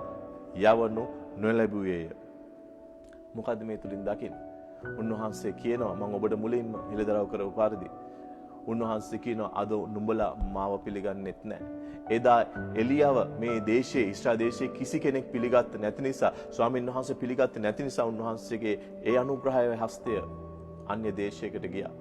A: යවනු නොලැබුවේය. මොකද්ද මේ තුලින් දකින්නේ? උන්වහන්සේ කියනවා මම ඔබට මුලින්ම හිලදරව් කරපු පරිදි උන්වහන්සේ කියනවා අද නුඹලා මාව පිළිගන්නෙත් නැහැ. එදා එලියාව මේ දේශයේ ඊශ්‍රායල් දේශයේ කිසි කෙනෙක් පිළිගත්තේ නැති නිසා ස්වාමීන් වහන්සේ පිළිගත්තේ නැති නිසා උන්වහන්සේගේ ඒ අනුග්‍රහයේ හස්තය අන්‍ය දේශයකට ගියා.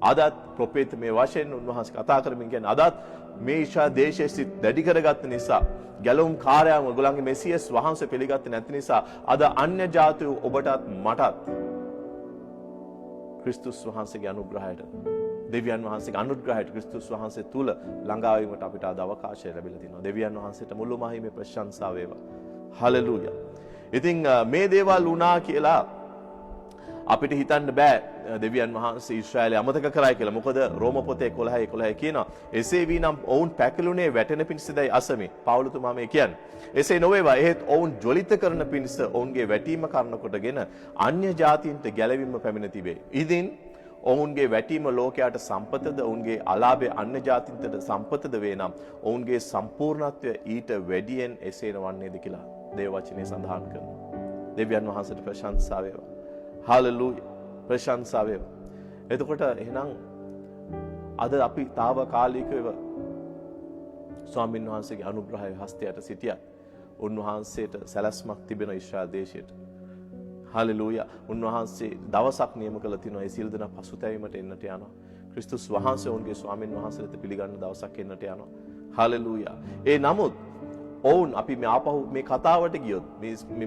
A: අදත් ප්‍රොපේත මේ වශයෙන් උන්වහන්සේ කතා කරමින් කියන්නේ අදත් මේ ඊශ්‍රායල් දේශයේ සිට දැඩි කරගත්ත නිසා ගැලවුම් කාර්යයම ඔයගොල්ලන්ගේ මෙසියස් වහන්සේ පිළිගත්තේ නැති නිසා අද අන්‍ය ජාතියෝ ඔබටත් මටත් ක්‍රිස්තුස් වහන්සේගේ අනුග්‍රහයට දෙවියන් වහන්සේගේ අනුග්‍රහයට ක්‍රිස්තුස් වහන්සේ තුල ළඟා වීමට අපිට අද අවකාශය ලැබිලා තිනවා. දෙවියන් වහන්සේට මුළු මහිමේ ප්‍රශංසාව වේවා. හලෙලූයා. ඉතින් මේ දේවල් වුණා කියලා අපිට හිතන්න බෑ දෙවියන් වහන්සේ ඊශ්‍රායලය අමතක කරයි කියලා. මොකද රෝම පොතේ 11:11 කියනවා එසේ වීනම් ඔවුන් පැකිලුනේ වැටෙන පිණිසදයි අසමි. පවුලතුමා මේ කියන්නේ. එසේ නොවේවා එහෙත් ඔවුන් ජොලිත කරන පිණිස ඔවුන්ගේ වැටීම කරන කොටගෙන අන්‍ය ජාතීන්ට ගැලවීම පැමිණ තිබේ. ඉදින් ඔවුන්ගේ වැටීම ලෝකයට සම්පතද ඔවුන්ගේ අලාභය අන්‍ය ජාතීන්ට සම්පතද වේ නම් ඔවුන්ගේ සම්පූර්ණත්වය ඊට වැඩියෙන් එසේන වන්නේද කියලා දේව වචනේ සඳහන් කරනවා. දෙවියන් වහන්සේට ප්‍රශංසා වේවා. හලෙලූයා. ප්‍රශංසා වේවා. එතකොට එහෙනම් අද අපි తాවකාලිකව ස්වාමීන් වහන්සේගේ අනුග්‍රහය හස්තයට සිටියත් උන්වහන්සේට සැලැස්මක් තිබෙන ඊශ්‍රායල් දේශයට. හලෙලූයා. උන්වහන්සේ දවසක් නියම කළ තිනවා ඒ සියලු දෙනා පසුතැවීමට එන්නට යනවා. ක්‍රිස්තුස් වහන්සේ ඔවුන්ගේ ස්වාමීන් වහන්සේට පිළිගන්න දවසක් එන්නට යනවා. හලෙලූයා. ඒ නමුත් ඔවුන් අපි මේ ආපහු මේ කතාවට ගියොත්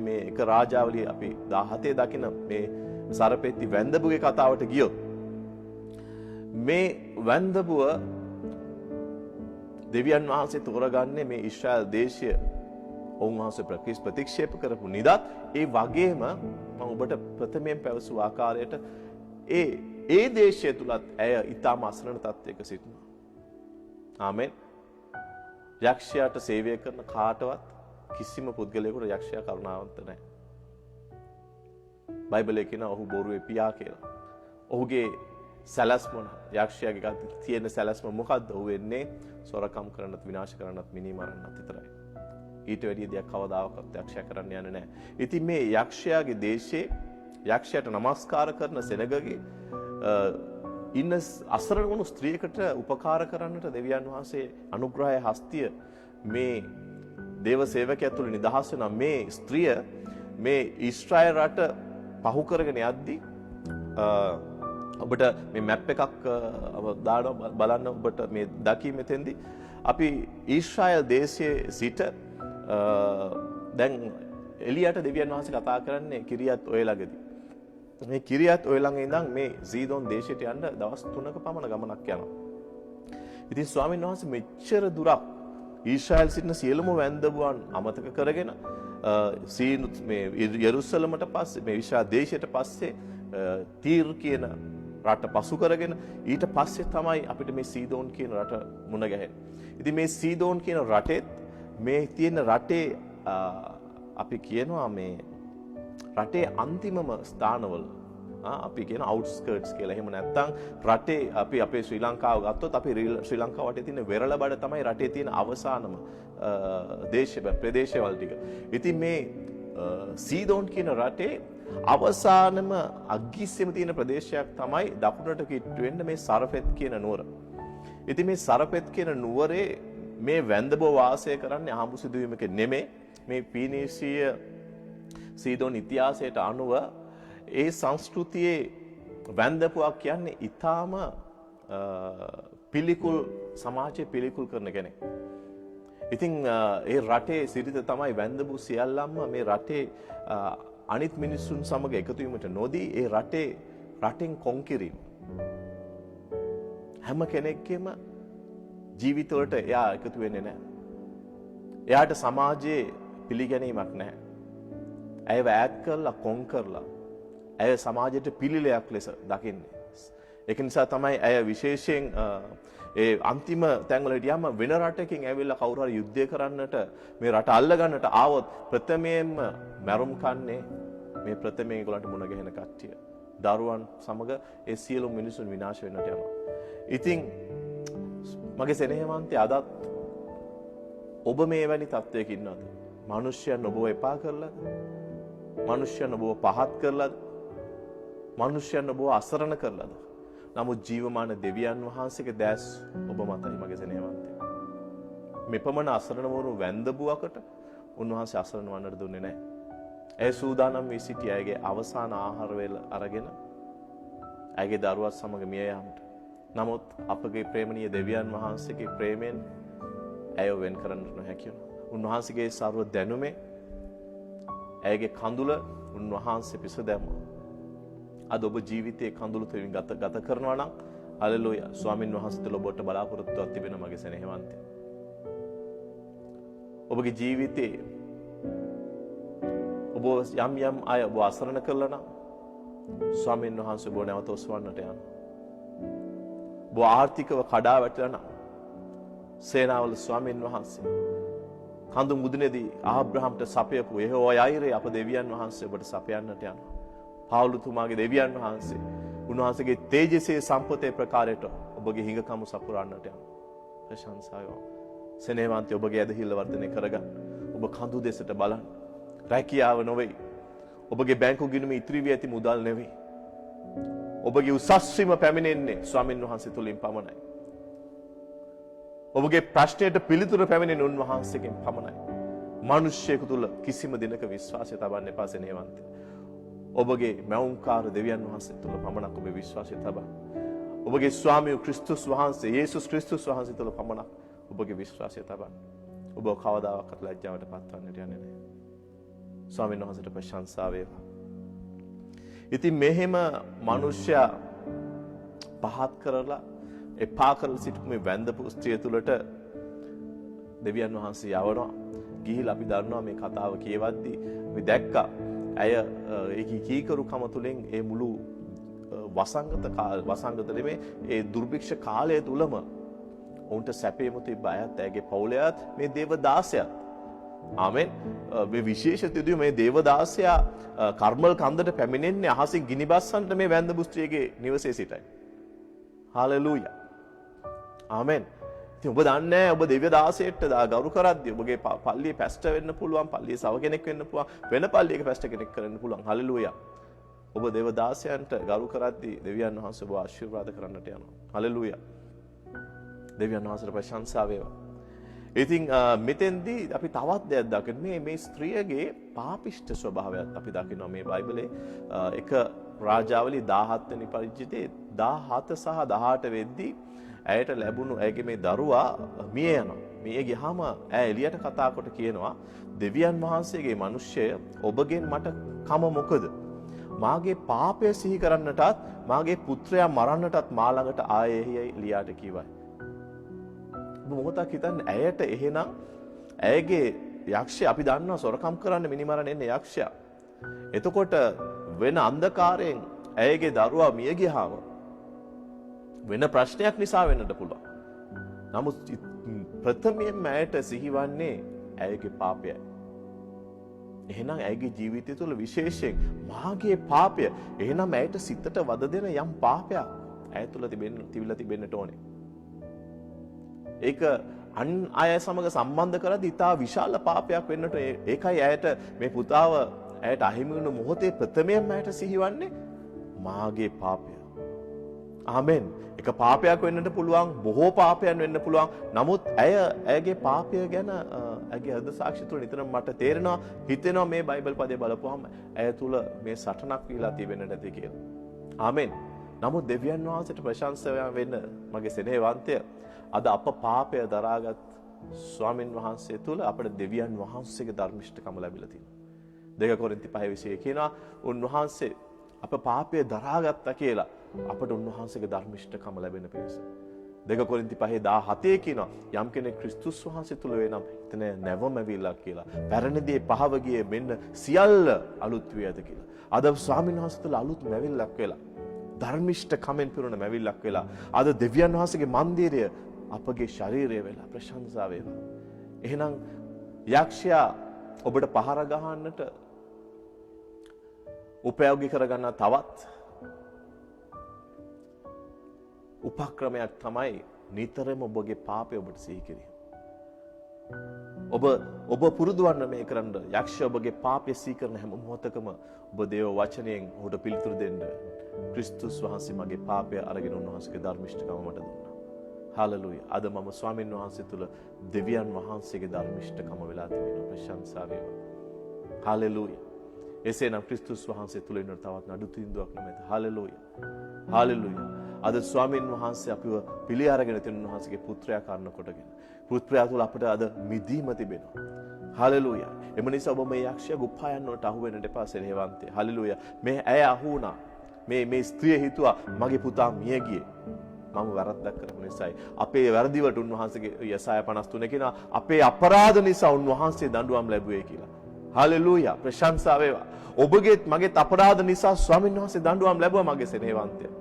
A: මේ එක රාජාවලිය අපි 17 දකින මේ සරපෙත්ති වැන්දඹුවේ කතාවට ගියොත් මේ වැන්දඹුව දෙවියන් වහන්සේ තෝරගන්නේ මේ ඊශ්‍රායල් දේශය ඔවුන් වහන්සේ ප්‍රතික්ෂේප කරපු නිදත් ඒ වගේම මම ඔබට ප්‍රථමයෙන් පැවසු ආකාරයට ඒ දේශය තුලත් ඇය ඊටම අසරණ තත්වයක සිටිනවා. ආමෙන්. යක්ෂයාට සේවය කරන කාටවත් කිසිම පුද්ගලයෙකුට යක්ෂයා කරුණාවන්ත නැහැ. බයිබලයේ කියන ඔහු බොරුවේ පියා කියලා. ඔහුගේ සැලැස්ම යක්ෂයාගේ ගත තියෙන සැලැස්ම මොකද්ද? ඔහු වෙන්නේ සොරකම් කරන්නත් විනාශ කරන්නත් මිනී මරන්නත් විතරයි. ඊට වැඩිය දෙයක් කවදාකවත් යක්ෂයා කරන්න යන්නේ නැහැ. ඉතින් මේ යක්ෂයාගේ දේශේ යක්ෂයාට නමස්කාර කරන සෙනගගේ ඉන්න අසරණ වුණු ස්ත්‍රියකට උපකාර කරන්නට දෙවියන් වහන්සේ අනුග්‍රහය හස්තිය මේ දේව සේවකයා තුළ නිදහස් වෙන මේ ස්ත්‍රිය මේ ඊශ්‍රායල් රට පහු කරගෙන යද්දී ඔබට මේ මැප් එකක් දානවා බලන්න ඔබට මේ දකි මෙතෙන්දී අපි ඊශ්‍රායල් දේශයේ සිට දැන් එලියට දෙවියන් වහන්සේ කතා කරන්නේ කිරියත් ඔය ළඟදී. මේ කිරියත් ඔය ළඟ ඉඳන් මේ සීදෝන් දේශයට යන්න දවස් 3ක පමණ ගමනක් යනවා. ඉතින් ස්වාමීන් වහන්සේ මෙච්චර දුරක් ඊශ්‍රායල් සිටින සියලුම වැන්දඹුවන් අමතක කරගෙන සීනුත් මේ යෙරුසලමට පස්සේ මේ ඊශ්‍රායල් දේශයට පස්සේ තීර් කියන රට පසු කරගෙන ඊට පස්සේ තමයි අපිට මේ සීදෝන් කියන රට මුණ ගැහෙන්නේ. ඉතින් මේ සීදෝන් කියන රටෙත් මේ තියෙන රටේ අපි කියනවා මේ රටේ අන්තිමම ස්ථානවල අපි කියන අවුට්ස්කර්ට්ස් කියලා. එහෙම නැත්නම් රටේ අපි අපේ ශ්‍රී ලංකාව ගත්තොත් අපි ශ්‍රී ලංකාව වටේ තියෙන වෙරළබඩ තමයි රටේ තියෙන අවසානම ප්‍රදේශවල ටික. ඉතින් මේ සීදෝන් කියන රටේ අවසානම අග්ගිස්සෙම තියෙන ප්‍රදේශයක් තමයි දකුණට කිට්ටු වෙන්න මේ සරපෙත් කියන නුවර. ඉතින් මේ සරපෙත් කියන නුවරේ මේ වැන්දඹුව වාසය කරන්නේ ආඹු සිදුවීමක නෙමෙයි. මේ පීනීසිය සීදෝන් ඉතිහාසයට අනුව ඒ සංස්කෘතියේ වැන්දඹුවක් කියන්නේ ඊටාම පිළිකුල් සමාජයේ පිළිකුල් කරන කෙනෙක්. ඉතින් ඒ රටේ සිරිත තමයි වැන්දඹු සියල්ලම මේ රටේ අනිත් මිනිසුන් සමග එකතු වීමට නොදී ඒ රටෙන් කොන් කිරීම. හැම කෙනෙක්ගේම ජීවිතවලට එයා එකතු වෙන්නේ නැහැ. එයාට සමාජයේ පිළිගැනීමක් නැහැ. ඇයව ඈත් කරලා කොන් කරලා ඇය සමාජයට පිළිලයක් ලෙස දකින්නේ. ඒක නිසා තමයි ඇය විශේෂයෙන් ඒ අන්තිම තැන්වල හිටියාම වෙන රටකින් ඇවිල්ලා කවුරු හරි යුද්ධය කරන්නට මේ රට අල්ල ගන්නට ආවොත් ප්‍රථමයෙන්ම මැරුම් කන්නේ මේ ප්‍රථමයෙන් ඒගොල්ලන්ට මුණ ගැහෙන කට්ටිය. දරුවන් සමග ඒ සියලුම මිනිසුන් විනාශ වෙන්නට යනවා. ඉතින් මගේ සෙනෙහවන්තය අදත් ඔබ මේ වැනි තත්ත්වයක ඉන්නවද? මිනිස්යන් ඔබව එපා කරලාද? මිනිස්යන් ඔබව පහත් කරලාද? මිනිස්යන් ඔබව අසරණ කරලාද? නමුත් ජීවමාන දෙවියන් වහන්සේගේ දැස් ඔබ මතයි මගේ සෙනෙහවන්තය. මෙපමණ අසරණ වුණු වැන්දබුවකට උන්වහන්සේ අසරණ වන්නට දුන්නේ නැහැ. ඒ සූදානම් වී සිටි අයගේ අවසාන ආහාර වේල අරගෙන ඇගේ දරුවත් සමග මිය යාමට. නමුත් අපගේ ප්‍රේමණීය දෙවියන් වහන්සේගේ ප්‍රේමයෙන් ඇයව වෙන් කරන්නට නොහැකි වුණා. උන්වහන්සේගේ සර්ව දැනුමේ ඇයගේ කඳුල උන්වහන්සේ පිස දැම්මා. අද ඔබ ජීවිතයේ කඳුළු තෙමින් ගත කරනවා නම් හලෙලූයා ස්වාමින් වහන්සේට ඔබට බලාපොරොත්තුවක් තිබෙන මගේ සෙනෙහවන්තය. ඔබගේ ජීවිතයේ ඔබ යම් අය ඔබ අසරණ කළා නම් ස්වාමින් වහන්සේ ඔබ නැවත ඔසවන්නට යනවා. ඔබ ආර්ථිකව කඩා වැටෙලා නම් සේනාවල ස්වාමින් වහන්සේ කඳු මුදුනේදී ආබ්‍රහම්ට සපයපු යෙහෝවා යයිරේ අප දෙවියන් වහන්සේ ඔබට සපයන්නට යනවා. පාවුලතුමාගේ දෙවියන් වහන්සේ උන්වහන්සේගේ තේජසේ සම්පතේ ප්‍රකාරයට ඔබගේ හිඟකම සපුරන්නට යනවා. ප්‍රශංසාව. සෙනෙහවන්තය ඔබගේ ඇදහිල්ල වර්ධනය කරගන්න. ඔබ කඳු දෙසට බලන්න. රැකියාව නොවේ. ඔබගේ බැංකු ගිණුමේ ඉතිරි වී ඇති මුදල් නෙවෙයි. ඔබගේ උසස්වීම පැමිණෙන්නේ ස්වාමින් වහන්සේ තුලින් පමණයි. ඔබගේ ප්‍රශ්නයට පිළිතුර පැමිණෙන උන්වහන්සේගෙන් පමණයි. මිනිස්සෙකු තුල කිසිම දිනක විශ්වාසය තබන්න එපා සෙනෙහවන්තය. ඔබගේ මෞංකාර දෙවියන් වහන්සේ තුල පමණක් ඔබේ විශ්වාසය තබන්න. ඔබගේ ස්වාමී ක්‍රිස්තුස් වහන්සේ යේසුස් ක්‍රිස්තුස් වහන්සේ තුල පමණක් ඔබගේ විශ්වාසය තබන්න. ඔබ කවදාවත් ලැජ්ජාවට පත්වන්නට යන්නේ නැහැ. ස්වාමීන් වහන්සේට ප්‍රශංසා වේවා. ඉතින් මෙහෙම මිනිසයා පහත් කරලා එපා කරලා සිටු මේ වැන්දපු ස්ත්‍රිය තුලට දෙවියන් වහන්සේ යවනවා. ගිහිලා අපි දන්නවා මේ කතාව කියවද්දී අපි දැක්කා ඇය ඒ කීකරුකම තුලින් ඒ මුළු වසංගත නෙමේ ඒ දුර්භික්ෂ කාලය තුලම ඔවුන්ට සැපේම තිබ්බ අයත් ඇගේ පවුලයත් මේ දේවදාසයත් ආමෙන් මේ විශේෂ තියුදු මේ දේවදාසයා කර්මල් කන්දට පැමිණෙන්නේ අහසින් ගිනි බස්සන්ට මේ වැන්දපු ස්ත්‍රියගේ නිවසේ සිටයි. හාලෙලූයා. ආමෙන්. ඉතින් ඔබ දන්නේ ඔබ දේවදාසයට ගෞරව කරද්දී ඔබගේ පල්ලියේ පැස්ටර් වෙන්න පුළුවන්, පල්ලියේ සව කෙනෙක් වෙන්න පුළුවන්, වෙන පල්ලියක පැස්ටර් කෙනෙක් කරන්න පුළුවන්. හලෙලූයා. ඔබ දේවදාසයන්ට ගෞරව කරද්දී දෙවියන් වහන්සේ ඔබ ආශිර්වාද කරන්නට යනවා. හලෙලූයා. දෙවියන් වහන්සේට ප්‍රශංසා වේවා. ඉතින් මෙතෙන්දී අපි තවත් දෙයක් දකින්නේ මේ ස්ත්‍රියගේ පාපිෂ්ඨ ස්වභාවයත් අපි දකිනවා මේ බයිබලයේ එක රාජාවලි 17 වෙනි පරිච්ඡේදයේ 17 සහ 18 වෙද්දී ඇයට ලැබුණු ඇගේ මේ දරුවා මිය යනවා. මිය ගියාම ඇය එළියට කතා කොට කියනවා දෙවියන් වහන්සේගේ මිනිස්සය ඔබගෙන් මට කම මොකද? මාගේ පාපය සිහි කරන්නටත් මාගේ පුත්‍රයා මරන්නටත් මා ළඟට ආයේ එහියි එළියට කිව්වයි. මොහොතක් හිතන්න ඇයට එහෙනම් ඇයගේ යක්ෂය අපි දන්නවා සොරකම් කරන්න මිනිමරණ එන්නේ යක්ෂයා. එතකොට වෙන අන්ධකාරයෙන් ඇයගේ දරුවා මිය ගියාම වෙන ප්‍රශ්නයක් නිසා වෙන්නට පුළුවන්. නමුත් ප්‍රථමයෙන්ම ඇයට සිහිවන්නේ ඇයගේ පාපයයි. එහෙනම් ඇයගේ ජීවිතය තුළ විශේෂයෙන් මාගේ පාපය එහෙනම් ඇයට සිතට වද දෙන යම් පාපයක් ඇය තුළ තිබිලා තිබෙන්නට ඕනේ. ඒක අන් අය සමග සම්බන්ධ කරද්දී ඉතා විශාල පාපයක් වෙන්නට ඒකයි ඇයට මේ පුතාව ඇයට අහිමි වුණු මොහොතේ ප්‍රථමයෙන්ම ඇයට සිහිවන්නේ මාගේ පාපය. ආමෙන්. එක පාපයක් වෙන්නට පුළුවන්, බොහෝ පාපයන් වෙන්න පුළුවන්. නමුත් ඇයගේ පාපය ගැන ඇගේ හෘද සාක්ෂි තුළ නිතරම මට තේරෙනවා, හිතෙනවා මේ බයිබල් පදේ බලපුවම ඇය තුළ මේ සටනක් වීලා තියෙන්නට ඇති කියලා. ආමෙන්. නමුත් දෙවියන් වහන්සේට ප්‍රශංසා වෙන්න මගේ සෙනෙහවන්තය අද අප පාපය දරාගත් ස්වාමින් වහන්සේ තුළ අපට දෙවියන් වහන්සේගේ ධර්මිෂ්ඨකම ලැබිලා තියෙනවා. 2 කොරින්ති 5:20 කියනවා උන්වහන්සේ අප පාපය දරාගත්තා කියලා අපට උන්වහන්සේගේ ධර්මිෂ්ඨකම ලැබෙන පිණිස. 2 කොරින්ති 5:17 කියනවා යම් කෙනෙක් ක්‍රිස්තුස් වහන්සේ තුළ වෙනම් එතන නැවමැවිලා කියලා. පැරණි දේ පහව ගියේ මෙන්න සියල්ල අලුත් වී ඇත කියලා. අද ස්වාමීන් වහන්සේ තුළ අලුත් මැවිල්ලක් වෙලා ධර්මිෂ්ඨ කමෙන් පිරුණ මැවිල්ලක් වෙලා අද දෙවියන් වහන්සේගේ මන්දිරය අපගේ ශරීරය වෙලා ප්‍රශංසා වේවා. එහෙනම් යක්ෂයා ඔබට පහර ගහන්නට උපයෝගී කරගන්න තවත් උපක්‍රමයක් තමයි නිතරම ඔබගේ පාපය ඔබට සිහි කිරීම. ඔබ පුරුදු වන්න මේ කරන්න යක්ෂය ඔබගේ පාපය සිහි කරන හැම මොහොතකම ඔබ දේව වචනයෙන් ඔහුට පිළිතුරු දෙන්න. ක්‍රිස්තුස් වහන්සේ මගේ පාපය අරගෙන උන්වහන්සේගේ ධර්මිෂ්ඨකම මට දුන්නා. හාලෙලූයා. අද මම ස්වාමීන් වහන්සේ තුල දෙවියන් වහන්සේගේ ධර්මිෂ්ඨකම වෙලා තිබෙනවා. ප්‍රශංසා වේවා. හාලෙලූයා. එසේනම් ක්‍රිස්තුස් වහන්සේ තුල ඉන්න තවත් නඩු තීන්දුවක් නැමෙත. හාලෙලූයා. හාලෙලූයා. අද ස්වාමීන් වහන්සේ අපිව පිළි අරගෙන තියෙන උන්වහන්සේගේ පුත්‍රයා කරන කොටගෙන පුත්‍රයා තුල අපිට අද මිදීම තිබෙනවා. හාලෙලූයා. එම නිසා ඔබ මේ යක්ෂයා ගුප්පා යන්නට අහු වෙන්න එපා සෙනෙහවන්තේ. හාලෙලූයා. මේ ඇය අහු වුණා. මේ ස්ත්‍රිය හිතුවා මගේ පුතා මිය ගියේ. මම වැරද්දක් කරපු නිසායි. අපේ වැරදිවට උන්වහන්සේගේ යසාය 53 කියනවා අපේ අපරාධ නිසා උන්වහන්සේ දඬුවම් ලැබුවේ කියලා. හාලෙලූයා. ප්‍රශංසා වේවා. ඔබගේත් මගේත් අපරාධ නිසා ස්වාමීන් වහන්සේ දඬුවම් ලැබුවා මගේ සෙනෙහවන්තයා.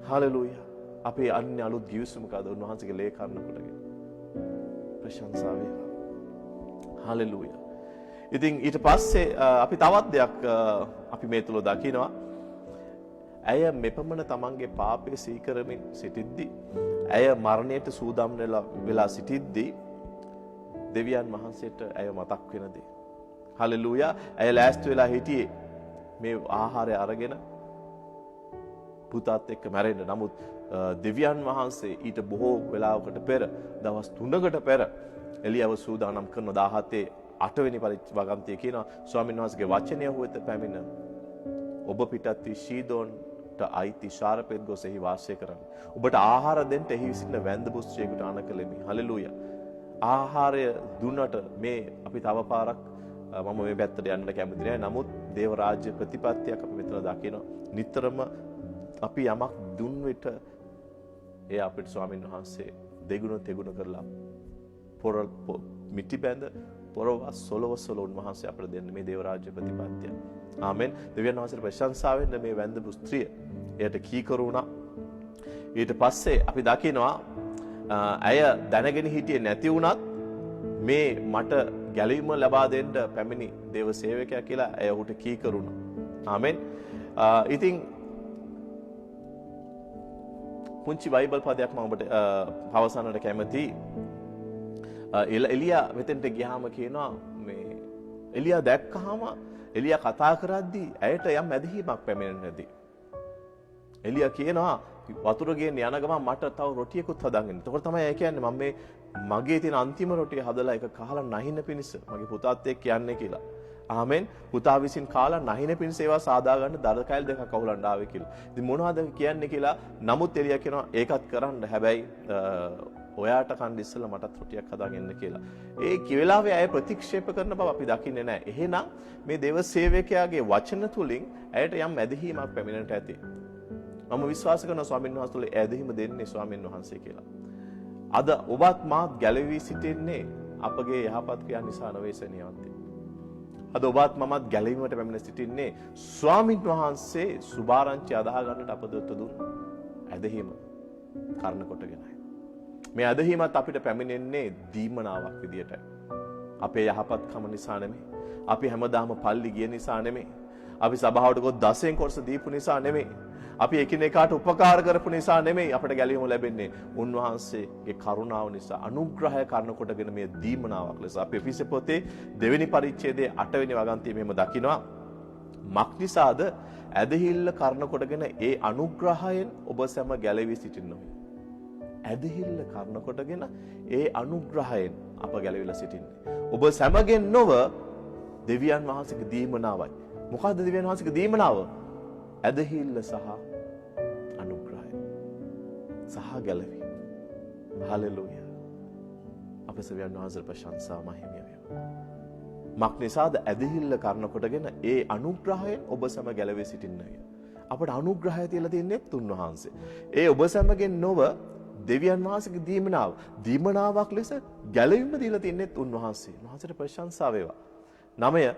A: හාලෙලූයා. අපේ අන්‍ය අලුත් ගිවිසුමක අද උන්වහන්සේගේ ලේ කරන කොටගෙන ප්‍රශංසා වේවා. හාලෙලූයා. ඉතින් ඊට පස්සේ අපි තවත් දෙයක් අපි මේ තුල දකිනවා. ඇය මෙපමණ තමන්ගේ පාපය සිහි කරමින් සිටිද්දී ඇය මරණයට සූදානම් වෙලා සිටිද්දී දෙවියන් වහන්සේට ඇය මතක් වෙන දේ. හාලෙලූයා. ඇය ලෑස්ති වෙලා හිටියේ මේ ආහාරය අරගෙන පුතාත් එක්ක මැරෙන්න. නමුත් දෙවියන් වහන්සේ ඊට බොහෝ වෙලාවකට පෙර දවස් 3කට පෙර එලියව සූදානම් කරන 17 8 වෙනි වගන්තිය කියනවා ස්වාමීන් වහන්සේගේ වචනය හුවෙත පැමිණ ඔබ පිටත් වී ශීදෝන්ට අයිති ශාරපෙත් ගොස් එහි වාසය කරන්න. ඔබට ආහාර දෙන්න එහි සිටින වැන්ද පුස්ත්‍රයෙකුට අනකලෙමි. හලෙලූයා. ආහාරය දුන්නට මේ අපි තව පාරක් මම මේ පැත්තට යන්න කැමති නැහැ. නමුත් දේව රාජ්‍ය ප්‍රතිපත්තියක් අපි මෙතන දකිනවා. නිතරම අපි යමක් දුන් විට ඒ අපිට ස්වාමීන් වහන්සේ දෙගුණ තෙගුණ කරලා මිටි බැඳ පොරවස් සොලව උන්වහන්සේ අපට දෙන්න මේ දේව රාජ්‍ය ප්‍රතිපත්තිය. ආමෙන්. දෙවියන් වහන්සේට ප්‍රශංසා වෙන්න මේ වැඳපු ස්ත්‍රිය එයට කීකරු වුණා. ඊට පස්සේ අපි දකිනවා ඇය දැනගෙන හිටියේ නැති වුණත් මේ මට ගැලවීම ලබා දෙන්න පැමිණි දේව සේවකයා කියලා ඇය ඔහුට කීකරු වුණා. ආමෙන්. ඉතින් පුංචි බයිබල් පදයක් මම ඔබට පවසන්නට කැමතියි. එලියා මෙතෙන්ට ගියාම කියනවා මේ එලියා දැක්කහම එලියා කතා කරද්දී ඇයට යම් ඇදහිීමක් පැමිණෙන්නේ නැති. එලියා කියනවා වතුර ගේන්න යන ගමන් මට තව රොටියකුත් හදාගන්න. එතකොට තමයි ඒ කියන්නේ මම මේ මගේ තියෙන අන්තිම රොටිය හදලා ඒක කහලා නැහින පිණිස මගේ පුතාත් එක්ක යන්නේ කියලා. ආමෙන්. පුතා විසින් කාලා නැහින පිණිස ඒවා සාදා ගන්න දර කැල් දෙකක් අහුලන්න ආවේ කියලා. ඉතින් මොනවද කියන්නේ කියලා නමුත් එලියා කියනවා ඒකත් කරන්න. හැබැයි ඔයාට කන්න ඉස්සෙල්ලා මටත් රොටියක් හදාගන්න කියලා. ඒ කිවෙලාවේ අය ප්‍රතික්ෂේප කරන බව අපි දකින්නේ නැහැ. එහෙනම් මේ දේව සේවකයාගේ වචන තුලින් ඇයට යම් ඇදහිීමක් පැමිණෙන්නට ඇති. මම විශ්වාස කරනවා ස්වාමීන් වහන්සේ තුල ඇදහිීම දෙන්නේ ස්වාමීන් වහන්සේ කියලා. අද ඔබත් මාත් ගැලවී සිටින්නේ අපගේ යහපත් ක්‍රියා නිසා නෙවෙයි සෙනෙහවන්තේ. අද ඔබත් මමත් ගැලවීමට පැමිණ සිටින්නේ ස්වාමීන් වහන්සේ සුභාරංචි අදා ගන්නට අප දුන්න ඇදහිීම කරන කොටගෙනයි. මේ ඇදහිීමත් අපිට පැමිණෙන්නේ දීමනාවක් විදියට. අපේ යහපත්කම නිසා නෙමෙයි. අපි හැමදාම පල්ලි ගිය නිසා නෙමෙයි. අපි සභාවට ගොස් 10න් කොටස දීපු නිසා නෙමෙයි. අපි එකිනෙකාට උපකාර කරපු නිසා නෙමෙයි අපිට ගැලවීම ලැබෙන්නේ. උන්වහන්සේගේ කරුණාව නිසා අනුග්‍රහය කරන කොටගෙන මේ දීමනාවක් ලෙස අපි එපිස පොතේ 2 වෙනි පරිච්ඡේදයේ 8 වෙනි වගන්තිය මෙහෙම දකිනවා. මක්නිසාද ඇදහිල්ල කරන කොටගෙන ඒ අනුග්‍රහයෙන් ඔබ සැම ගැලවී සිටින්නෝ. ඇදහිල්ල කරන කොටගෙන ඒ අනුග්‍රහයෙන් අප ගැලවිලා සිටින්නේ. ඔබ සැමගෙන් නොව දෙවියන් වහන්සේගේ දීමනාවයි. මොකද්ද දෙවියන් වහන්සේගේ දීමනාව? ඇදහිල්ල සහ අනුග්‍රහය සහ ගැලවීම. හලෙලූයා. අපේ දෙවියන් වහන්සේ ප්‍රශංසා මහිමිය වේවා. මක්නිසාද ඇදහිල්ල කරන කොටගෙන ඒ අනුග්‍රහයෙන් ඔබ සැම ගැලවී සිටින්නය. අපට අනුග්‍රහය තියලා තින්නේ උන්වහන්සේ. ඒ ඔබ සැමගෙන් නොව දෙවියන් වහන්සේගේ දීමනාව. දීමනාවක් ලෙස ගැලවීම දීලා තින්නේ උන්වහන්සේ. උන්වහන්සේට ප්‍රශංසා වේවා. 9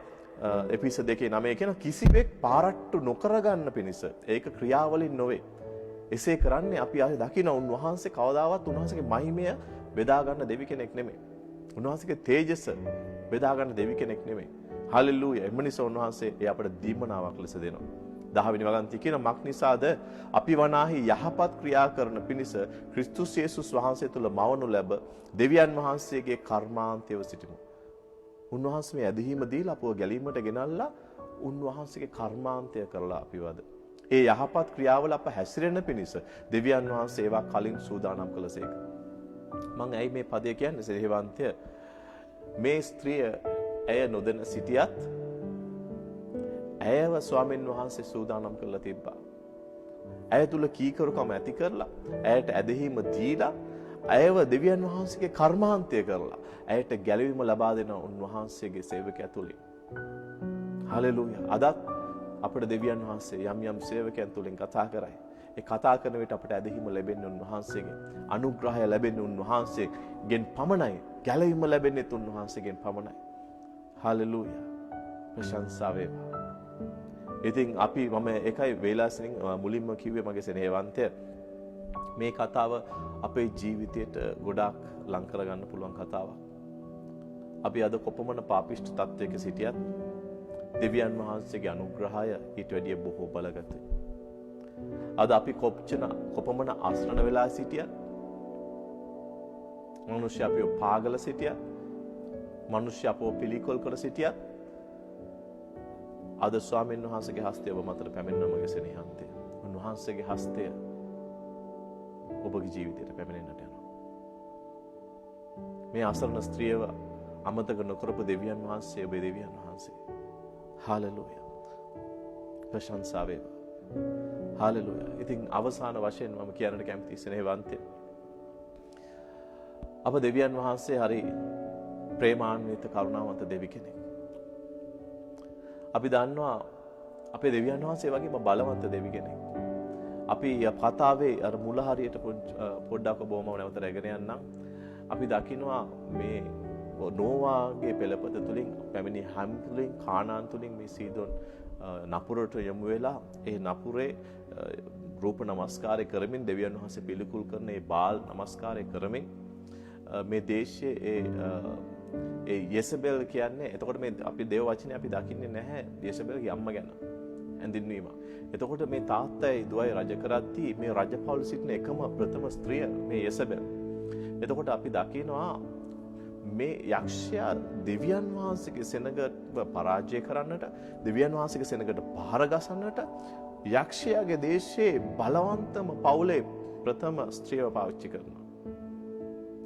A: එපිසෝඩ් 2:9 කියන කිසිවෙක් පාරට්ටු නොකර ගන්න පිණිස ඒක ක්‍රියාවලින් නොවේ. එසේ කරන්නේ අපි ආයේ දකින උන්වහන්සේ කවදාවත් උන්වහන්සේගේ මහිමය බෙදා ගන්න දෙවි කෙනෙක් නෙමෙයි. උන්වහන්සේගේ තේජස බෙදා ගන්න දෙවි කෙනෙක් නෙමෙයි. හලෙලූයා. එම නිසා උන්වහන්සේ ඒ අපට දීමනාවක් ලෙස දෙනවා. 10 වෙනි වගන්තිය කියන මක් නිසාද අපි වනාහි යහපත් ක්‍රියා කරන පිණිස ක්‍රිස්තුස් යේසුස් වහන්සේ තුල මවනු ලැබ දෙවියන් වහන්සේගේ කර්මාන්තයව සිටිමු. උන්වහන්සේ මේ ඇදහිම දීලා අපව ගැලීමට ගෙනල්ලා උන්වහන්සේගේ කර්මාන්තය කරලා අපිවද ඒ යහපත් ක්‍රියාවල අප හැසිරෙන පිණිස දෙවියන් වහන්සේ ඒවා කලින් සූදානම් කළසේක. මම ඇයි මේ පදය කියන්නේ සේවන්තය මේ ස්ත්‍රිය ඇය නොදැන සිටියත් ඇයව ස්වාමීන් වහන්සේ සූදානම් කරලා තිබ්බා. ඇය තුල කීකරුකම ඇති කරලා ඇයට ඇදහිම දීලා ඇයව දෙවියන් වහන්සේගේ කර්මාන්තය කරලා ඇයට ගැලවීම ලබා දෙන උන්වහන්සේගේ සේවකයා තුලින්. හලෙලූයා. අදත් අපේ දෙවියන් වහන්සේ යම් යම් සේවකයන් තුලින් කතා කරයි. ඒ කතා කරන විට අපට ඇදහිම ලැබෙන්නේ උන්වහන්සේගෙන්. අනුග්‍රහය ලැබෙන්නේ උන්වහන්සේගෙන් පමණයි. ගැලවීම ලැබෙන්නේ උන්වහන්සේගෙන් පමණයි. හලෙලූයා. ප්‍රශංසා වේවා. ඉතින් අපි මම ඒකයි වේලාසනින් මුලින්ම කිව්වේ මගේ සෙනෙහවන්තය මේ කතාව අපේ ජීවිතයට ගොඩාක් ලං කරගන්න පුළුවන් කතාවක්. අපි අද කොපමණ පාපිෂ්ඨ තත්වයක සිටියත් දෙවියන් වහන්සේගේ අනුග්‍රහය ඊට වැඩිය බොහෝ බලගතයි. අද අපි කොපමණ ආශ්‍රණ වෙලා සිටියත් මිනිස්සු අපිව පාගල සිටියත් මිනිස්සු අපව පිළිකොල් කර සිටියත් අද ස්වාමීන් වහන්සේගේ හස්තය ඔබ මතට පැමිණෙන මගේ සෙනෙහවන්තය. උන්වහන්සේගේ හස්තය ඔබගේ ජීවිතයට පැමිණෙන්නට යනවා. මේ අසරණ ස්ත්‍රියව අමතක නොකරපු දෙවියන් වහන්සේ ඔබේ දෙවියන් වහන්සේ. හාලෙලූයා. ප්‍රශංසා වේවා. හාලෙලූයා. ඉතින් අවසාන වශයෙන් මම කියන්නට කැමති සෙනෙහවන්තය. අප දෙවියන් වහන්සේ හරි ප්‍රේමාන්විත කරුණාවන්ත දෙවි කෙනෙක්. අපි දන්නවා අපේ දෙවියන් වහන්සේ වගේම බලවන්ත දෙවි කෙනෙක්. අපි කතාවේ අර මුල හරියට පොඩ්ඩක් ඔබවම නැවත රැගෙන යන්නම්. අපි දකිනවා මේ නෝවාගේ පෙළපත තුලින් පැමිණි හැම් තුලින් කානාන් තුලින් මේ සීදොන් නපුරට යමු වෙලා ඒ නපුරේ රූප නමස්කාරය කරමින් දෙවියන් වහන්සේ පිළිකුල් කරන ඒ බාල් නමස්කාරය කරමින් මේ දේශයේ ඒ යෙසබෙල් කියන්නේ එතකොට මේ අපි දේව වචනේ අපි දකින්නේ නැහැ යෙසබෙල්ගේ අම්මා ගැන හැඳින්වීම. එතකොට මේ තාත්තයි දුවයි රජ කරද්දී මේ රජපෞල් සිටින එකම ප්‍රථම ස්ත්‍රිය මේ යෙසබෙල්. එතකොට අපි දකිනවා මේ යක්ෂයා දෙවියන් වහන්සේගේ සෙනඟව පරාජය කරන්නට දෙවියන් වහන්සේගේ සෙනඟට පහර ගසන්නට යක්ෂයාගේ දේශයේ බලවන්තම පවුලේ ප්‍රථම ස්ත්‍රියව පාවිච්චි කරනවා.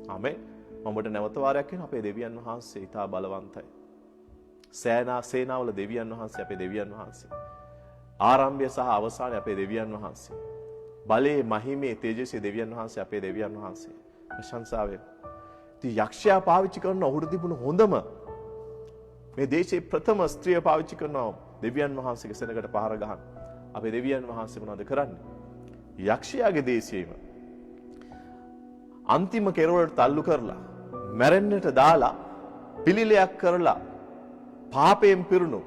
A: ආමේන්. මමට නැවත වාරයක් කියන අපේ දෙවියන් වහන්සේ ඉතා බලවන්තයි. සේනාවල දෙවියන් වහන්සේ අපේ දෙවියන් වහන්සේ. ආරම්භය සහ අවසානය අපේ දෙවියන් වහන්සේ. බලයේ මහිමේ තේජසේ දෙවියන් වහන්සේ අපේ දෙවියන් වහන්සේ. ප්‍රශංසා වේවා. ඉතින් යක්ෂයා පාවිච්චි කරන ඔහුට තිබුණු හොඳම මේ දේශයේ ප්‍රථම ස්ත්‍රිය පාවිච්චි කරනවා දෙවියන් වහන්සේගේ සෙනඟට පහර ගහන. අපේ දෙවියන් වහන්සේ මොනවද කරන්නේ? යක්ෂයාගේ දේශයේම අන්තිම කෙරවලට තල්ලු කරලා මැරෙන්නට දාලා පිළිලයක් කරලා පාපයෙන් පිරුණු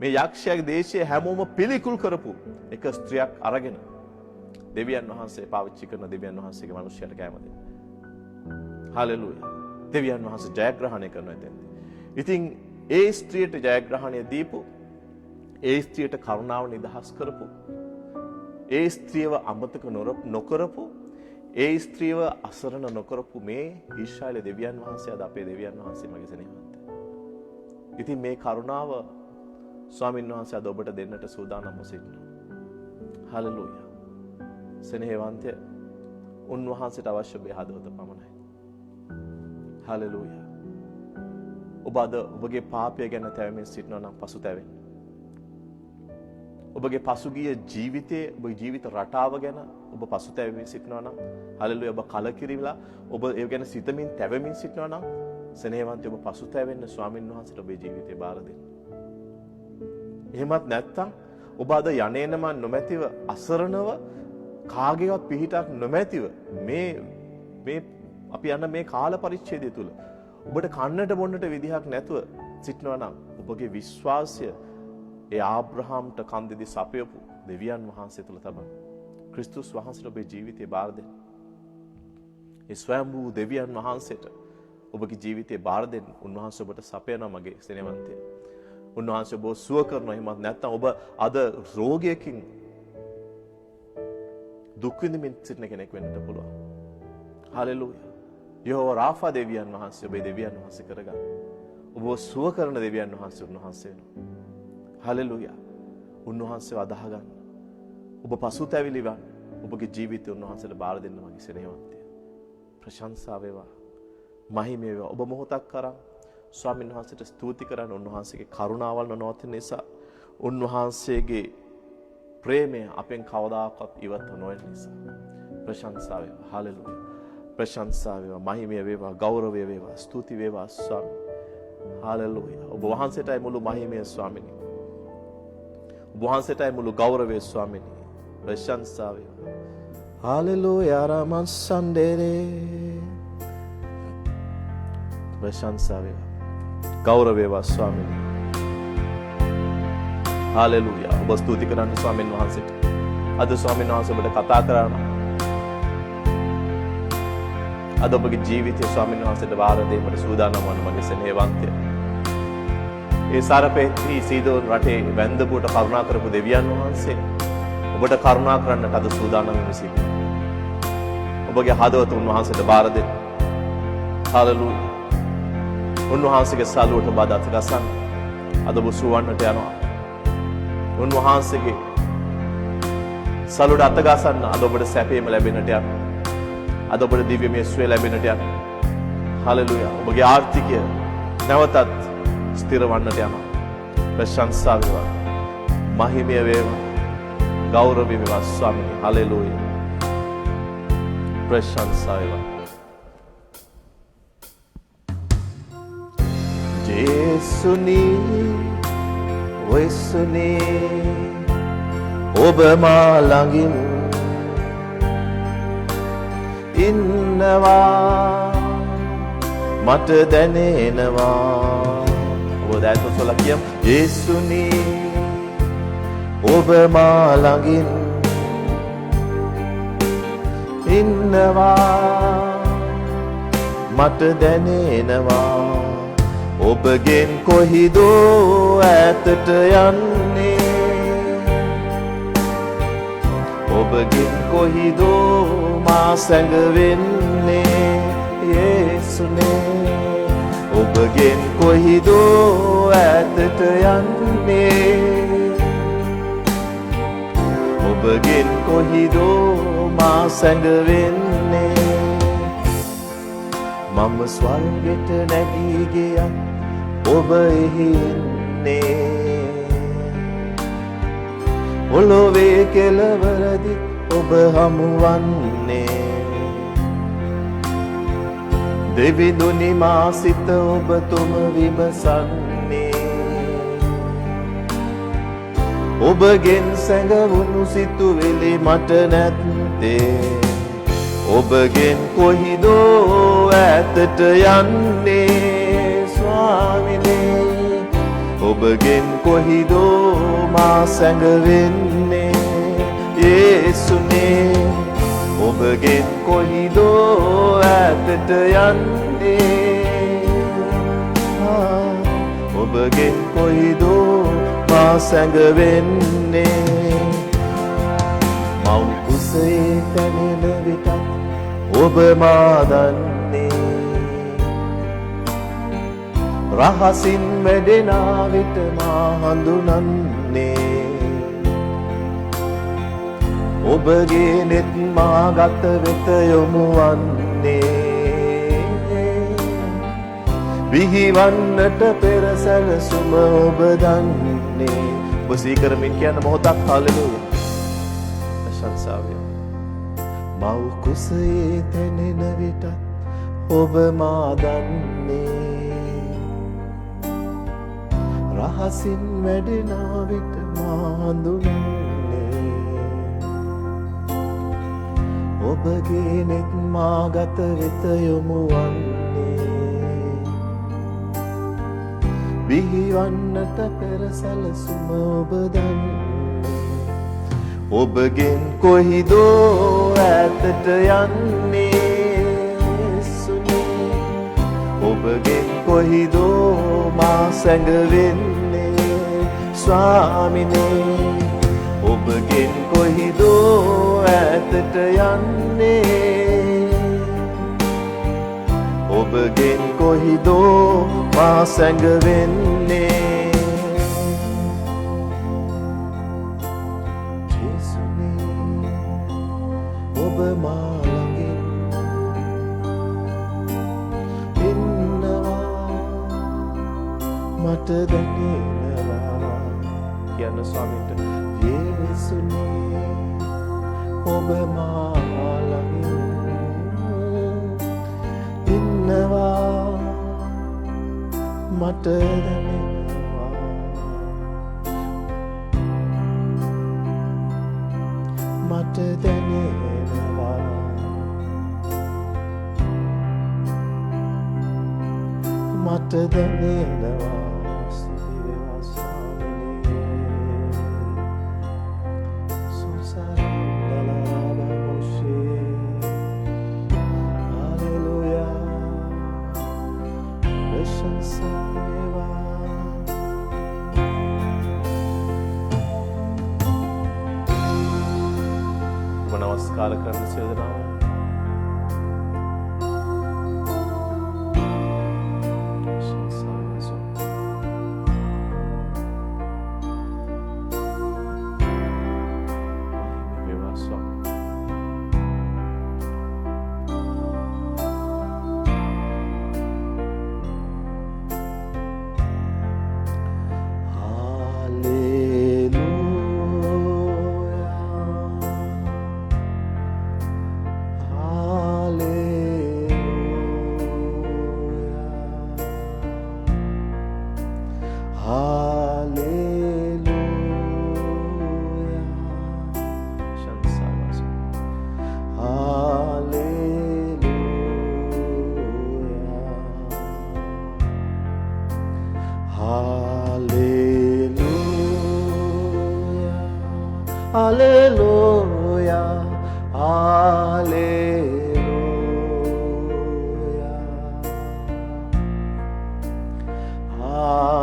A: මේ යක්ෂයාගේ දේශයේ හැමෝම පිළිකුල් කරපු එක ස්ත්‍රියක් අරගෙන දෙවියන් වහන්සේ පාවිච්චි කරන දෙවියන් වහන්සේගේ මිනිස්යාට කැම දෙන්න. හලෙලූයා. දෙවියන් වහන්සේ ජයග්‍රහණය කරනවා එතෙන්දී. ඉතින් ඒ ස්ත්‍රියට ජයග්‍රහණය දීපු ඒ ස්ත්‍රියට කරුණාව නිදහස් කරපු ඒ ස්ත්‍රියව අමතක නොකරපු ඒ ස්ත්‍රියව අසරණ නොකරපු මේ ඊශ්‍රායල දෙවියන් වහන්සේ අද අපේ දෙවියන් වහන්සේ මගේ සෙනෙහවන්තය. ඉතින් මේ කරුණාව ස්වාමීන් වහන්සේ අද ඔබට දෙන්නට සූදානම්ව සිටිනවා. හලෙලූයා. සෙනෙහවන්තය උන්වහන්සේට අවශ්‍ය ඔබේ හදවත පමණයි. හලෙලූයා. ඔබ අද ඔබගේ පාපය ගැන තැවෙමින් සිටිනවා නම් පසුතැවෙන්න. ඔබගේ පසුගිය ජීවිතයේ ඔබගේ ජීවිත රටාව ගැන ඔබ පසුතැවෙමින් සිටිනවා නම් හලෙලූයා ඔබ කලකිරිලා ඔබ ඒ ගැන සිතමින් තැවෙමින් සිටිනවා නම් සෙනෙහවන්තය ඔබ පසුතැවෙන්න ස්වාමීන් වහන්සේට ඔබේ ජීවිතේ බාර දෙන්න. එහෙමත් නැත්නම් ඔබ අද යන්නේනම නොමැතිව අසරණව කාගේවත් පිහිටක් නොමැතිව මේ අපි යන මේ කාල පරිච්ඡේදය තුල ඔබට කන්නට බොන්නට විදිහක් නැතුව සිටිනවා නම් ඔබගේ විශ්වාසය ඒ ආබ්‍රහාම්ට කන් දෙදි සපයපු දෙවියන් වහන්සේ තුල තබන ක්‍රිස්තුස් වහන්සේට ඔබේ ජීවිතේ බාර දෙන්න. ඒ ස්වයංභූ දෙවියන් වහන්සේට ඔබගේ ජීවිතේ බාර දෙන්න. උන්වහන්සේ ඔබට සපයනවා මගේ ස්නේහවන්තය. උන්වහන්සේ ඔබව සුව කරනවා. එහෙමත් නැත්නම් ඔබ අද රෝගයකින් දුක් විඳින්න සිටින කෙනෙක් වෙන්නට පුළුවන්. හලෙලූයා. යෙහෝවා රාෆා දෙවියන් වහන්සේ ඔබේ දෙවියන් වහන්සේ කරගන්න. ඔබව සුව කරන දෙවියන් වහන්සේ උන්වහන්සේ වෙනවා. හලෙලූයා. උන්වහන්සේව අදාහ ගන්න. ඔබ පසුතැවිලි වන්. ඔබගේ ජීවිතය උන්වහන්සේට බාර දෙන්න මගේ ස්නේහවන්තය. ප්‍රශංසා වේවා. මහිම වේවා. ඔබ මොහොතක් කරන් ස්වාමීන් වහන්සේට ස්තුති කරන්න. උන්වහන්සේගේ කරුණාවල් නොනවතින නිසා උන්වහන්සේගේ ප්‍රේමය අපෙන් කවදාකවත් ඉවත් නොවන නිසා ප්‍රශංසා වේවා. හලෙලූයා. ප්‍රශංසා වේවා. මහිමය වේවා. ගෞරවය වේවා. ස්තුති වේවා ස්වාමී. හලෙලූයා. ඔබ වහන්සේටයි මුළු මහිමය ස්වාමීනි. ඔබ වහන්සේටයි මුළු ගෞරවය ස්වාමීනි. ප්‍රශංසා වේවා. හලෙලූයා රමන් සන්දේරේ. ප්‍රශංසා වේවා. ගෞරවය වේවා ස්වාමීනි. හලෙලූයා. ඔබ ස්තුති කරන්න ස්වාමීන් වහන්සේට. අද ස්වාමීන් වහන්සේ ඔබට කතා කරනවා. අද ඔබගේ ජීවිතය ස්වාමීන් වහන්සේට වාර දෙන්නට සූදානම් වන මගේ ස්නේහවන්තය. ඒ සරපෙහි සීදෝන් රටේ වැන්දපුවට කරුණා කරපු දෙවියන් වහන්සේ ඔබට කරුණා කරන්නට අද සූදානම් වෙමින් සිටිනවා. ඔබගේ හදවත උන්වහන්සේට බාර දෙන්න. හලෙලූයා. උන්වහන්සේගේ සලුවට බද අත ගසන්න. අද ඔබ සුවන්නට යනවා. උන්වහන්සේගේ සලුවට අත ගසන්න. අද ඔබට සැපේම ලැබෙන්නට යනවා. අද ඔබට දිව්‍යමය සුවය ලැබෙන්නට යනවා. හලෙලූයා. ඔබගේ ආර්ථිකය නැවතත් ස්ථිර වන්නට යනවා. ප්‍රශංසා වේවා. මහිමය වේවා. ගෞරවය වේවා ස්වාමීනි. හලෙලූයා. ප්‍රශංසා වේවා. ජේසුනි ඔයසුනි ඔබ මා ළඟින් ඉන්නවා මට දැනෙනවා. ඔබ දැනතොසල කියමු. ජේසුනි ඔබ මා ළඟින් ඉන්නවා මට දැනෙනවා. ඔබගෙන් කොහිදෝ ඈතට යන්නේ. ඔබගෙන් කොහිදෝ මා සැඟවෙන්නේ. යේසුනේ ඔබගෙන් කොහිදෝ ඈතට යන්නේ. ඔබගෙන් කොහිදෝ මා සැඟවෙන්නේ. මම ස්වර්ගෙට නැගී ගියත් ඔබ එහි ඉන්නේ. ඔලොවේ කෙළවරදි ඔබ හමුවන්නේ. දෙවිඳුනි මා සිත ඔබ තුම විමසන්නේ. ඔබගෙන් සැඟවුණු සිතුවිලි මට නැත්තේ. ඔබගෙන් කොහිදෝ ඈතට යන්නේ. ස්වාමිනේ ඔබගෙන් කොහිදෝ මා සැඟවෙන්නේ. යේසුනේ ඔබගෙන් කොහිදෝ ඈතට යන්නේ. ඔබගෙන් කොහිදෝ මා සැඟවෙන්නේ. මව් කුසේ පැනෙන විට ඔබ මා දන්නේ. රහසින් වැඩෙන විට මා හඳුනන්නේ. ඔබගේ නෙත් මා ගත වෙත යොමු වන්නේ. විහිවන්නට පෙර සැලසුම ඔබ දන්නේ. ඔබ සීකරමින් කියන මොහොතක්. හලෙලූයා. ප්‍රශංසා වේවා. මව් කුසේ තැනෙන විට ඔබ මා දන්නේ. රහසින් වැඩෙන විට මා හඳුනන්නේ. ඔබගේ නෙත් මා ගත වෙත යොමු වන්නේ. බිහිවන්නට පෙර සැලසුම ඔබ දන්නේ ඔබගෙන් කොහිදෝ ඈතට යන්නේ සුනේ ඔබගෙන් කොහිදෝ මා සැඟවෙන්නේ ස්වාමිනේ ඔබගෙන් කොහිදෝ ඈතට යන්නේ ඔබගෙන් කොහිදෝ මා සැඟවෙන්නේ ජේසුනේ ඔබ මා ළඟින් ඉන්නවා මට දැනෙනවා කියන්න ස්වාමීන්ට ජේසුනේ ඔබ මා ඉන්නවා මට දැනෙනවා මට දැනෙනවා මට දැනෙනවා සිහිවා ස්වාමිනේ සුසාරලලා මොෂේ හalleluya නමස්කාර කරන සියලු දෙනාම Hallelujah, hallelujah,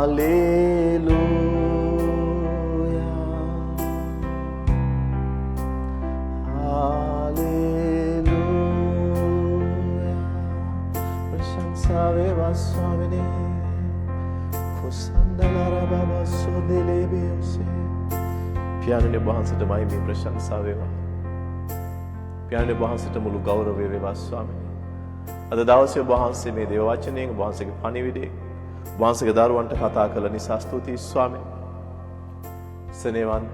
A: hallelujah, hallelujah. Prashansa veva swamine, kusandala baba sodelebi ose. පියාණන් වහන්සේට මහිමේ ප්‍රශංසාව වේවා. පියාණන් වහන්සේට මුළු ගෞරවය වේවා ස්වාමීනි. අද දවසේ වහන්සේ මේ දේව වචනයෙන් වහන්සේගේ පණිවිඩය වහන්සේගේ දරුවන්ට කතා කළ නිසා ස්තුතියි ස්වාමීනි. සනේවන්ත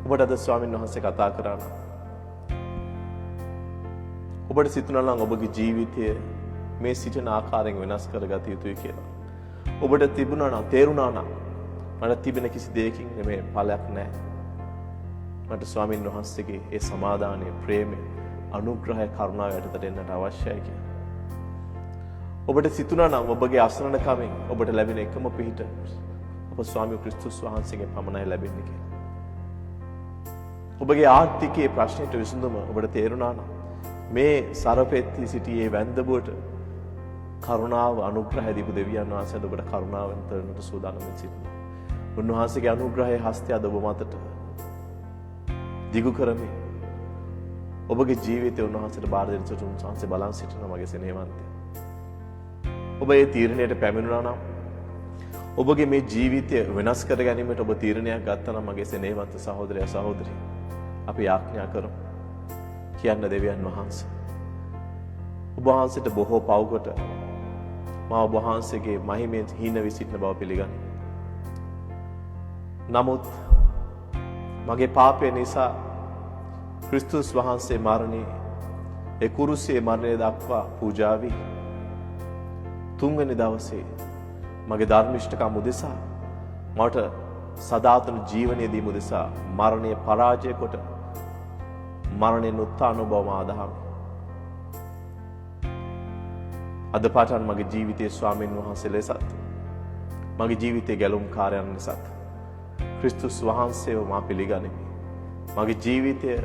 A: ඔබට අද ස්වාමීන් වහන්සේ කතා කරා නම් ඔබට සිතුණා නම් ඔබගේ ජීවිතය මේ සිටින ආකාරයෙන් වෙනස් කරගත යුතුයි කියලා. ඔබට තිබුණා නම් තේරුණා නම් මට තිබෙන කිසි දෙයකින් මේ ඵලයක් නැහැ. මට ස්වාමීන් වහන්සේගේ ඒ සමාදානයේ ප්‍රේමය අනුග්‍රහය කරුණාව යටතට එන්නට අවශ්‍යයි කියලා. ඔබට සිතුණා නම් ඔබගේ අසරණකමින් ඔබට ලැබෙන එකම පිහිට අප ස්වාමී ක්‍රිස්තුස් වහන්සේගෙන් පමණයි ලැබෙන්නේ කියලා. ඔබගේ ආර්ථිකයේ ප්‍රශ්නෙට විසඳුම ඔබට තේරුණා නම් මේ සරපෙත්ති සිටියේ වැන්දබුවට කරුණාව අනුග්‍රහය දීපු දෙවියන් වහන්සේට ඔබට කරුණාවෙන් තරන්නට සූදානම් වෙ සිටිනවා. උන්වහන්සේගේ අනුග්‍රහයේ හස්තය අද ඔබ මතට දිගු කරමින් ඔබගේ ජීවිතය උන්වහන්සේට බාර දෙන්න සිට උන්වහන්සේ බලන් සිටිනවා මගේ සෙනෙහවන්තය. ඔබ ඒ තීරණයට පැමිණුණා නම් ඔබගේ මේ ජීවිතය වෙනස් කර ගැනීමට ඔබ තීරණයක් ගත්තා නම් මගේ සෙනෙහවන්ත සහෝදරයා සහෝදරිය අපි යාඥා කරමු. කියන්න දෙවියන් වහන්සේ ඔබ වහන්සේට බොහෝ පව්කොට මා ඔබ වහන්සේගේ මහිමෙන් හීන වී සිටින බව පිළිගන්න. නමුත් මගේ පාපය නිසා ක්‍රිස්තුස් වහන්සේ මරණේ ඒ කුරුසියේ මරණය දක්වා පූජා වී තුන්වෙනි දවසේ මගේ ධර්මිෂ්ඨකම් උදෙසා මට සදාතන ජීවනය දීම උදෙසා මරණය පරාජය කොට මරණයෙන් උත්ථාන බව මා දහමි. අද පටන් මගේ ජීවිතයේ ස්වාමීන් වහන්සේ ලෙසත් මගේ ජීවිතයේ ගැලුම් කාර්යයන් නිසා ක්‍රිස්තුස් වහන්සේව මා පිළිගනිමි. මගේ ජීවිතය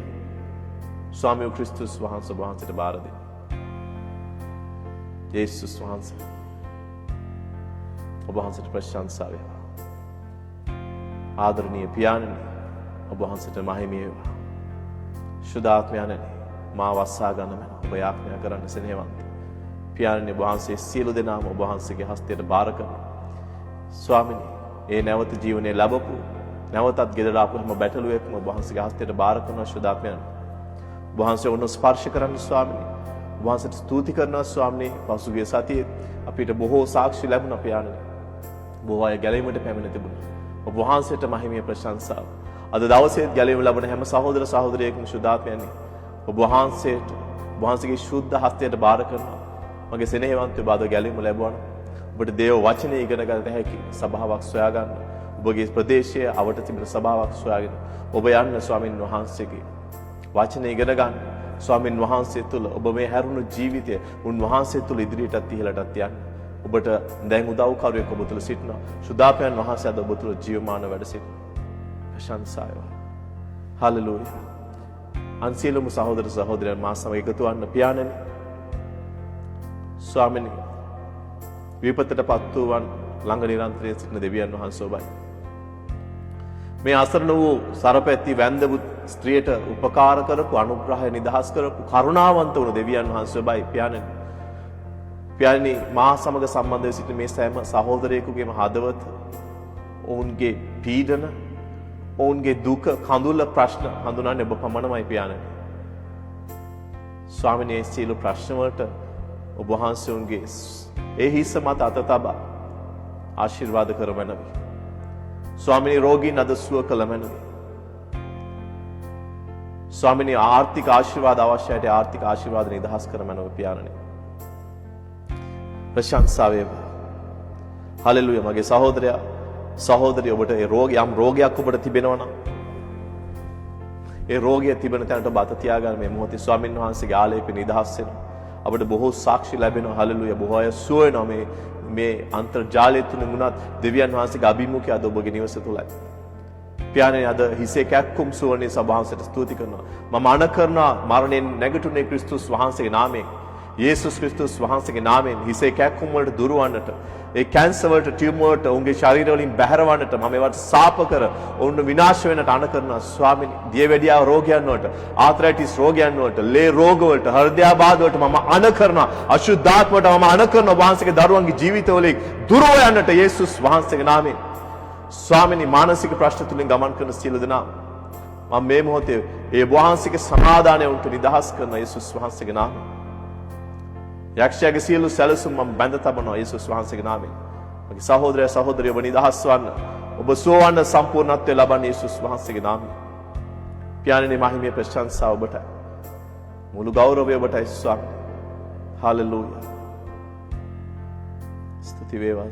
A: ස්වාමී ක්‍රිස්තුස් වහන්සේට බාර දෙමි. යේසුස් වහන්සේ ඔබ වහන්සේට ප්‍රශංසා වේවා. ආදරණීය පියාණනි ඔබ වහන්සේට මහිමය වේවා. සුදාත්මයන්නි මා වස්සා ගන්න මම ඔබ යාඥා කරන්න සෙනෙහවන්ත. පියාණනි ඔබ වහන්සේ සියලු දෙනාම ඔබ වහන්සේගේ හස්තයට බාර කරනවා. ස්වාමිනී ඒ නැවත ජීවනයේ ලැබපු නැවතත් ගෙදර ආපු හැම බැටළුවෙක්ම ඔබ වහන්සේගේ හස්තයට බාර කරනවා සුදාත්මයන්. ඔබ වහන්සේ උන්ව ස්පර්ශ කරන්න ස්වාමිනී. ඔබ වහන්සේට ස්තුති කරනවා ස්වාමිනී. පසුගිය සතියේ අපිට බොහෝ සාක්ෂි ලැබුණා පියාණනි. බොහෝ අය ගැලවීමට පැමිණ තිබුණා. ඔබ වහන්සේට මහිමය ප්‍රශංසාව. අද දවසේ ගැලවීම ලැබුණ හැම සහෝදර සහෝදරියෙක්ම සුදාත්මයන්නි ඔබ වහන්සේගේ ශුද්ධ හස්තයට බාර කරනවා. මගේ සෙනෙහවන්තයෝ බාද ගැලවීම ලැබුණා. ඔබට දේව වචනේ ඉගෙන ගන්න හැකි සභාවක් සොයා ගන්න. ඔබගේ ප්‍රදේශයේ අවට තිබෙන සභාවක් සොයාගෙන ඔබ යන්න ස්වාමින් වහන්සේගේ වචනේ ඉගෙන ගන්න. ස්වාමින් වහන්සේ තුල ඔබ මේ හැරුණු ජීවිතය උන්වහන්සේ තුල ඉදිරියටත් ඉහළටත් යන්න. ඔබට දැන් උදව්කරුවෙක් ඔබ තුල සිටිනවා. සුදාපයන් වහන්සේ අද ඔබ තුල ජීවමාන වැඩ සිටිනවා. ප්‍රශංසා වේවා. හලෙලූයා. අන්සියලුම සහෝදර සහෝදරයන් මා සමග එකතු වන්න පියාණනි. ස්වාමිනී විපතටපත් වූවන් ළඟ නිරන්තරයෙන් සිටින දෙවියන් වහන්සේ ඔබයි. මේ අසරණ වූ සරපැති වැන්දපු ස්ත්‍රියට උපකාර කරපු අනුග්‍රහය නිදහස් කරපු කරුණාවන්ත වුණු දෙවියන් වහන්සේ ඔබයි පියාණනි. පියාණනි මා සමග සම්බන්ධව සිටින මේ සෑම සහෝදරයෙකුගේම හදවත ඔවුන්ගේ පීඩන ඔවුන්ගේ දුක කඳුල ප්‍රශ්න හඳුනන්නේ ඔබ පමණමයි පියාණනි. ස්වාමිනේ සියලු ප්‍රශ්න වලට ඔබ වහන්සේ උන්ගේ ඒ හිස මත අත තබා ආශිර්වාද කරමනවි. ස්වාමිනේ රෝගීන් අද සුව කළමනවි. ස්වාමිනේ ආර්ථික ආශිර්වාද අවශ්‍යයට ආර්ථික ආශිර්වාද නිදහස් කරමනව පියාණනි. ප්‍රශංසා වේවා. හලෙලූයා. මගේ සහෝදරයා සහෝදරිය ඔබට ඒ යම් රෝගයක් ඔබට තිබෙනවා නම් ඒ රෝගය තිබෙන තැනට ඔබ අත තියාගන්න මේ මොහොතේ ස්වාමින් වහන්සේගේ ආලේපේ නිදහස් වෙනවා. අපිට බොහෝ සාක්ෂි ලැබෙනවා. හලෙලූයා. බොහෝ අය සුව වෙනවා මේ අන්තර්ජාලය තුලින් වුණත් දෙවියන් වහන්සේගේ අභිමුඛය අද ඔබගේ නිවස තුලයි. පියාණනි අද හිසේ කැක්කුම් සුවනේ සභාවසට ස්තුති කරනවා. මම අණ කරනවා මරණයෙන් නැගිටුනේ ක්‍රිස්තුස් වහන්සේගේ නාමයෙන්. යේසුස් ක්‍රිස්තුස් වහන්සේගේ නාමයෙන් හිසේ කැක්කුම් වලට දුරවන්නට ඒ කැන්සර් වලට ටියුමර් වලට උන්ගේ ශරීර වලින් බැහැරවන්නට මම ඒවට සාප කර ඔවුන් විනාශ වෙන්නට අණ කරනවා ස්වාමිනී. දියවැඩියාව රෝගයන් වලට ආතරයිටිස් රෝගයන් වලට ලේ රෝග වලට හෘදයාබාධ වලට මම අණ කරනවා. අශුද්ධාත්මයට මම අණ කරනවා වහන්සේගේ දරුවන්ගේ ජීවිතවලින් දුරව යන්නට යේසුස් වහන්සේගේ නාමයෙන්. ස්වාමිනී මානසික ප්‍රශ්න තුලින් ගමන් කරන සියලු දෙනා මම මේ මොහොතේ ඒ වහන්සේගේ සමාදානය උන්ට නිදහස් කරන යේසුස් වහන්සේගේ නාමයෙන්. යක්ෂයාගේ සියලු සැලසුම් මම බැඳ තබනවා යේසුස් වහන්සේගේ නාමයෙන්. මගේ සහෝදරයා සහෝදරිය ඔබ නිදහස් වන්න. ඔබ සුවවන්න සම්පූර්ණත්වය ලබන්න යේසුස් වහන්සේගේ නාමයෙන්. පියාණනි මහිමේ ප්‍රශංසාව ඔබටයි. මුළු ගෞරවය ඔබටයි ස්වාමී. හලෙලූයා. ස්තුති වේවා.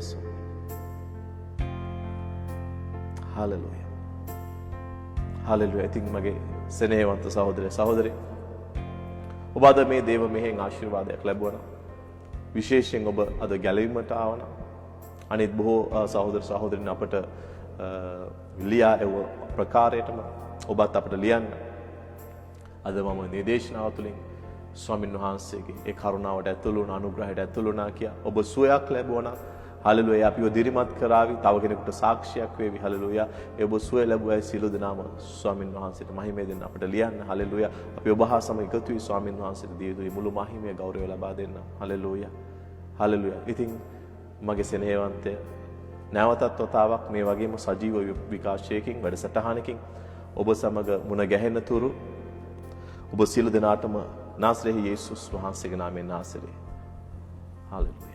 A: හලෙලූයා. හලෙලූයා. ඉතින් මගේ සෙනෙහවන්ත සහෝදරයා සහෝදරිය ඔබ අද මේ දේව මෙහෙන් ආශිර්වාදයක් ලැබුණා. විශේෂයෙන් ඔබ අද ගැලවීමට ආවනම් අනිත් බොහෝ සහෝදර සහෝදරින් අපට ලියා එව ප්‍රකාරයටම ඔබත් අපට ලියන්න. අද මම නිදේශනාව තුළින් ස්වාමින් වහන්සේගේ ඒ කරුණාවට ඇතුළු වුණ අනුග්‍රහයට ඇතුළු වුණා කියා ඔබ සුවයක් ලැබුණා. හලෙලූයා. අපිව දිරිමත් කරાવી තව කෙනෙකුට සාක්ෂියක් වේවි. හලෙලූයා. ඒ ඔබ සුවය ලැබුවා සියලු දෙනාම ස්වාමින් වහන්සේට මහිමය දෙන්න අපට ලියන්න. හලෙලූයා. අපි ඔබ හා සමග එකතු වී ස්වාමින් වහන්සේට දිය යුතු මුළු මහිමය ගෞරවය ලබා දෙන්න. හලෙලූයා. හලෙලූයා. ඉතින් මගේ සෙනෙහවන්තය නැවතත් වතාවක් මේ වගේම සජීව විකාශයකින් වැඩසටහනකින් ඔබ සමග මුණ ගැහෙන තුරු ඔබ සියලු දෙනාටම නාසරෙහි යේසුස් වහන්සේගේ නාමයෙන් ආශිර්වාද. හලෙලූයා.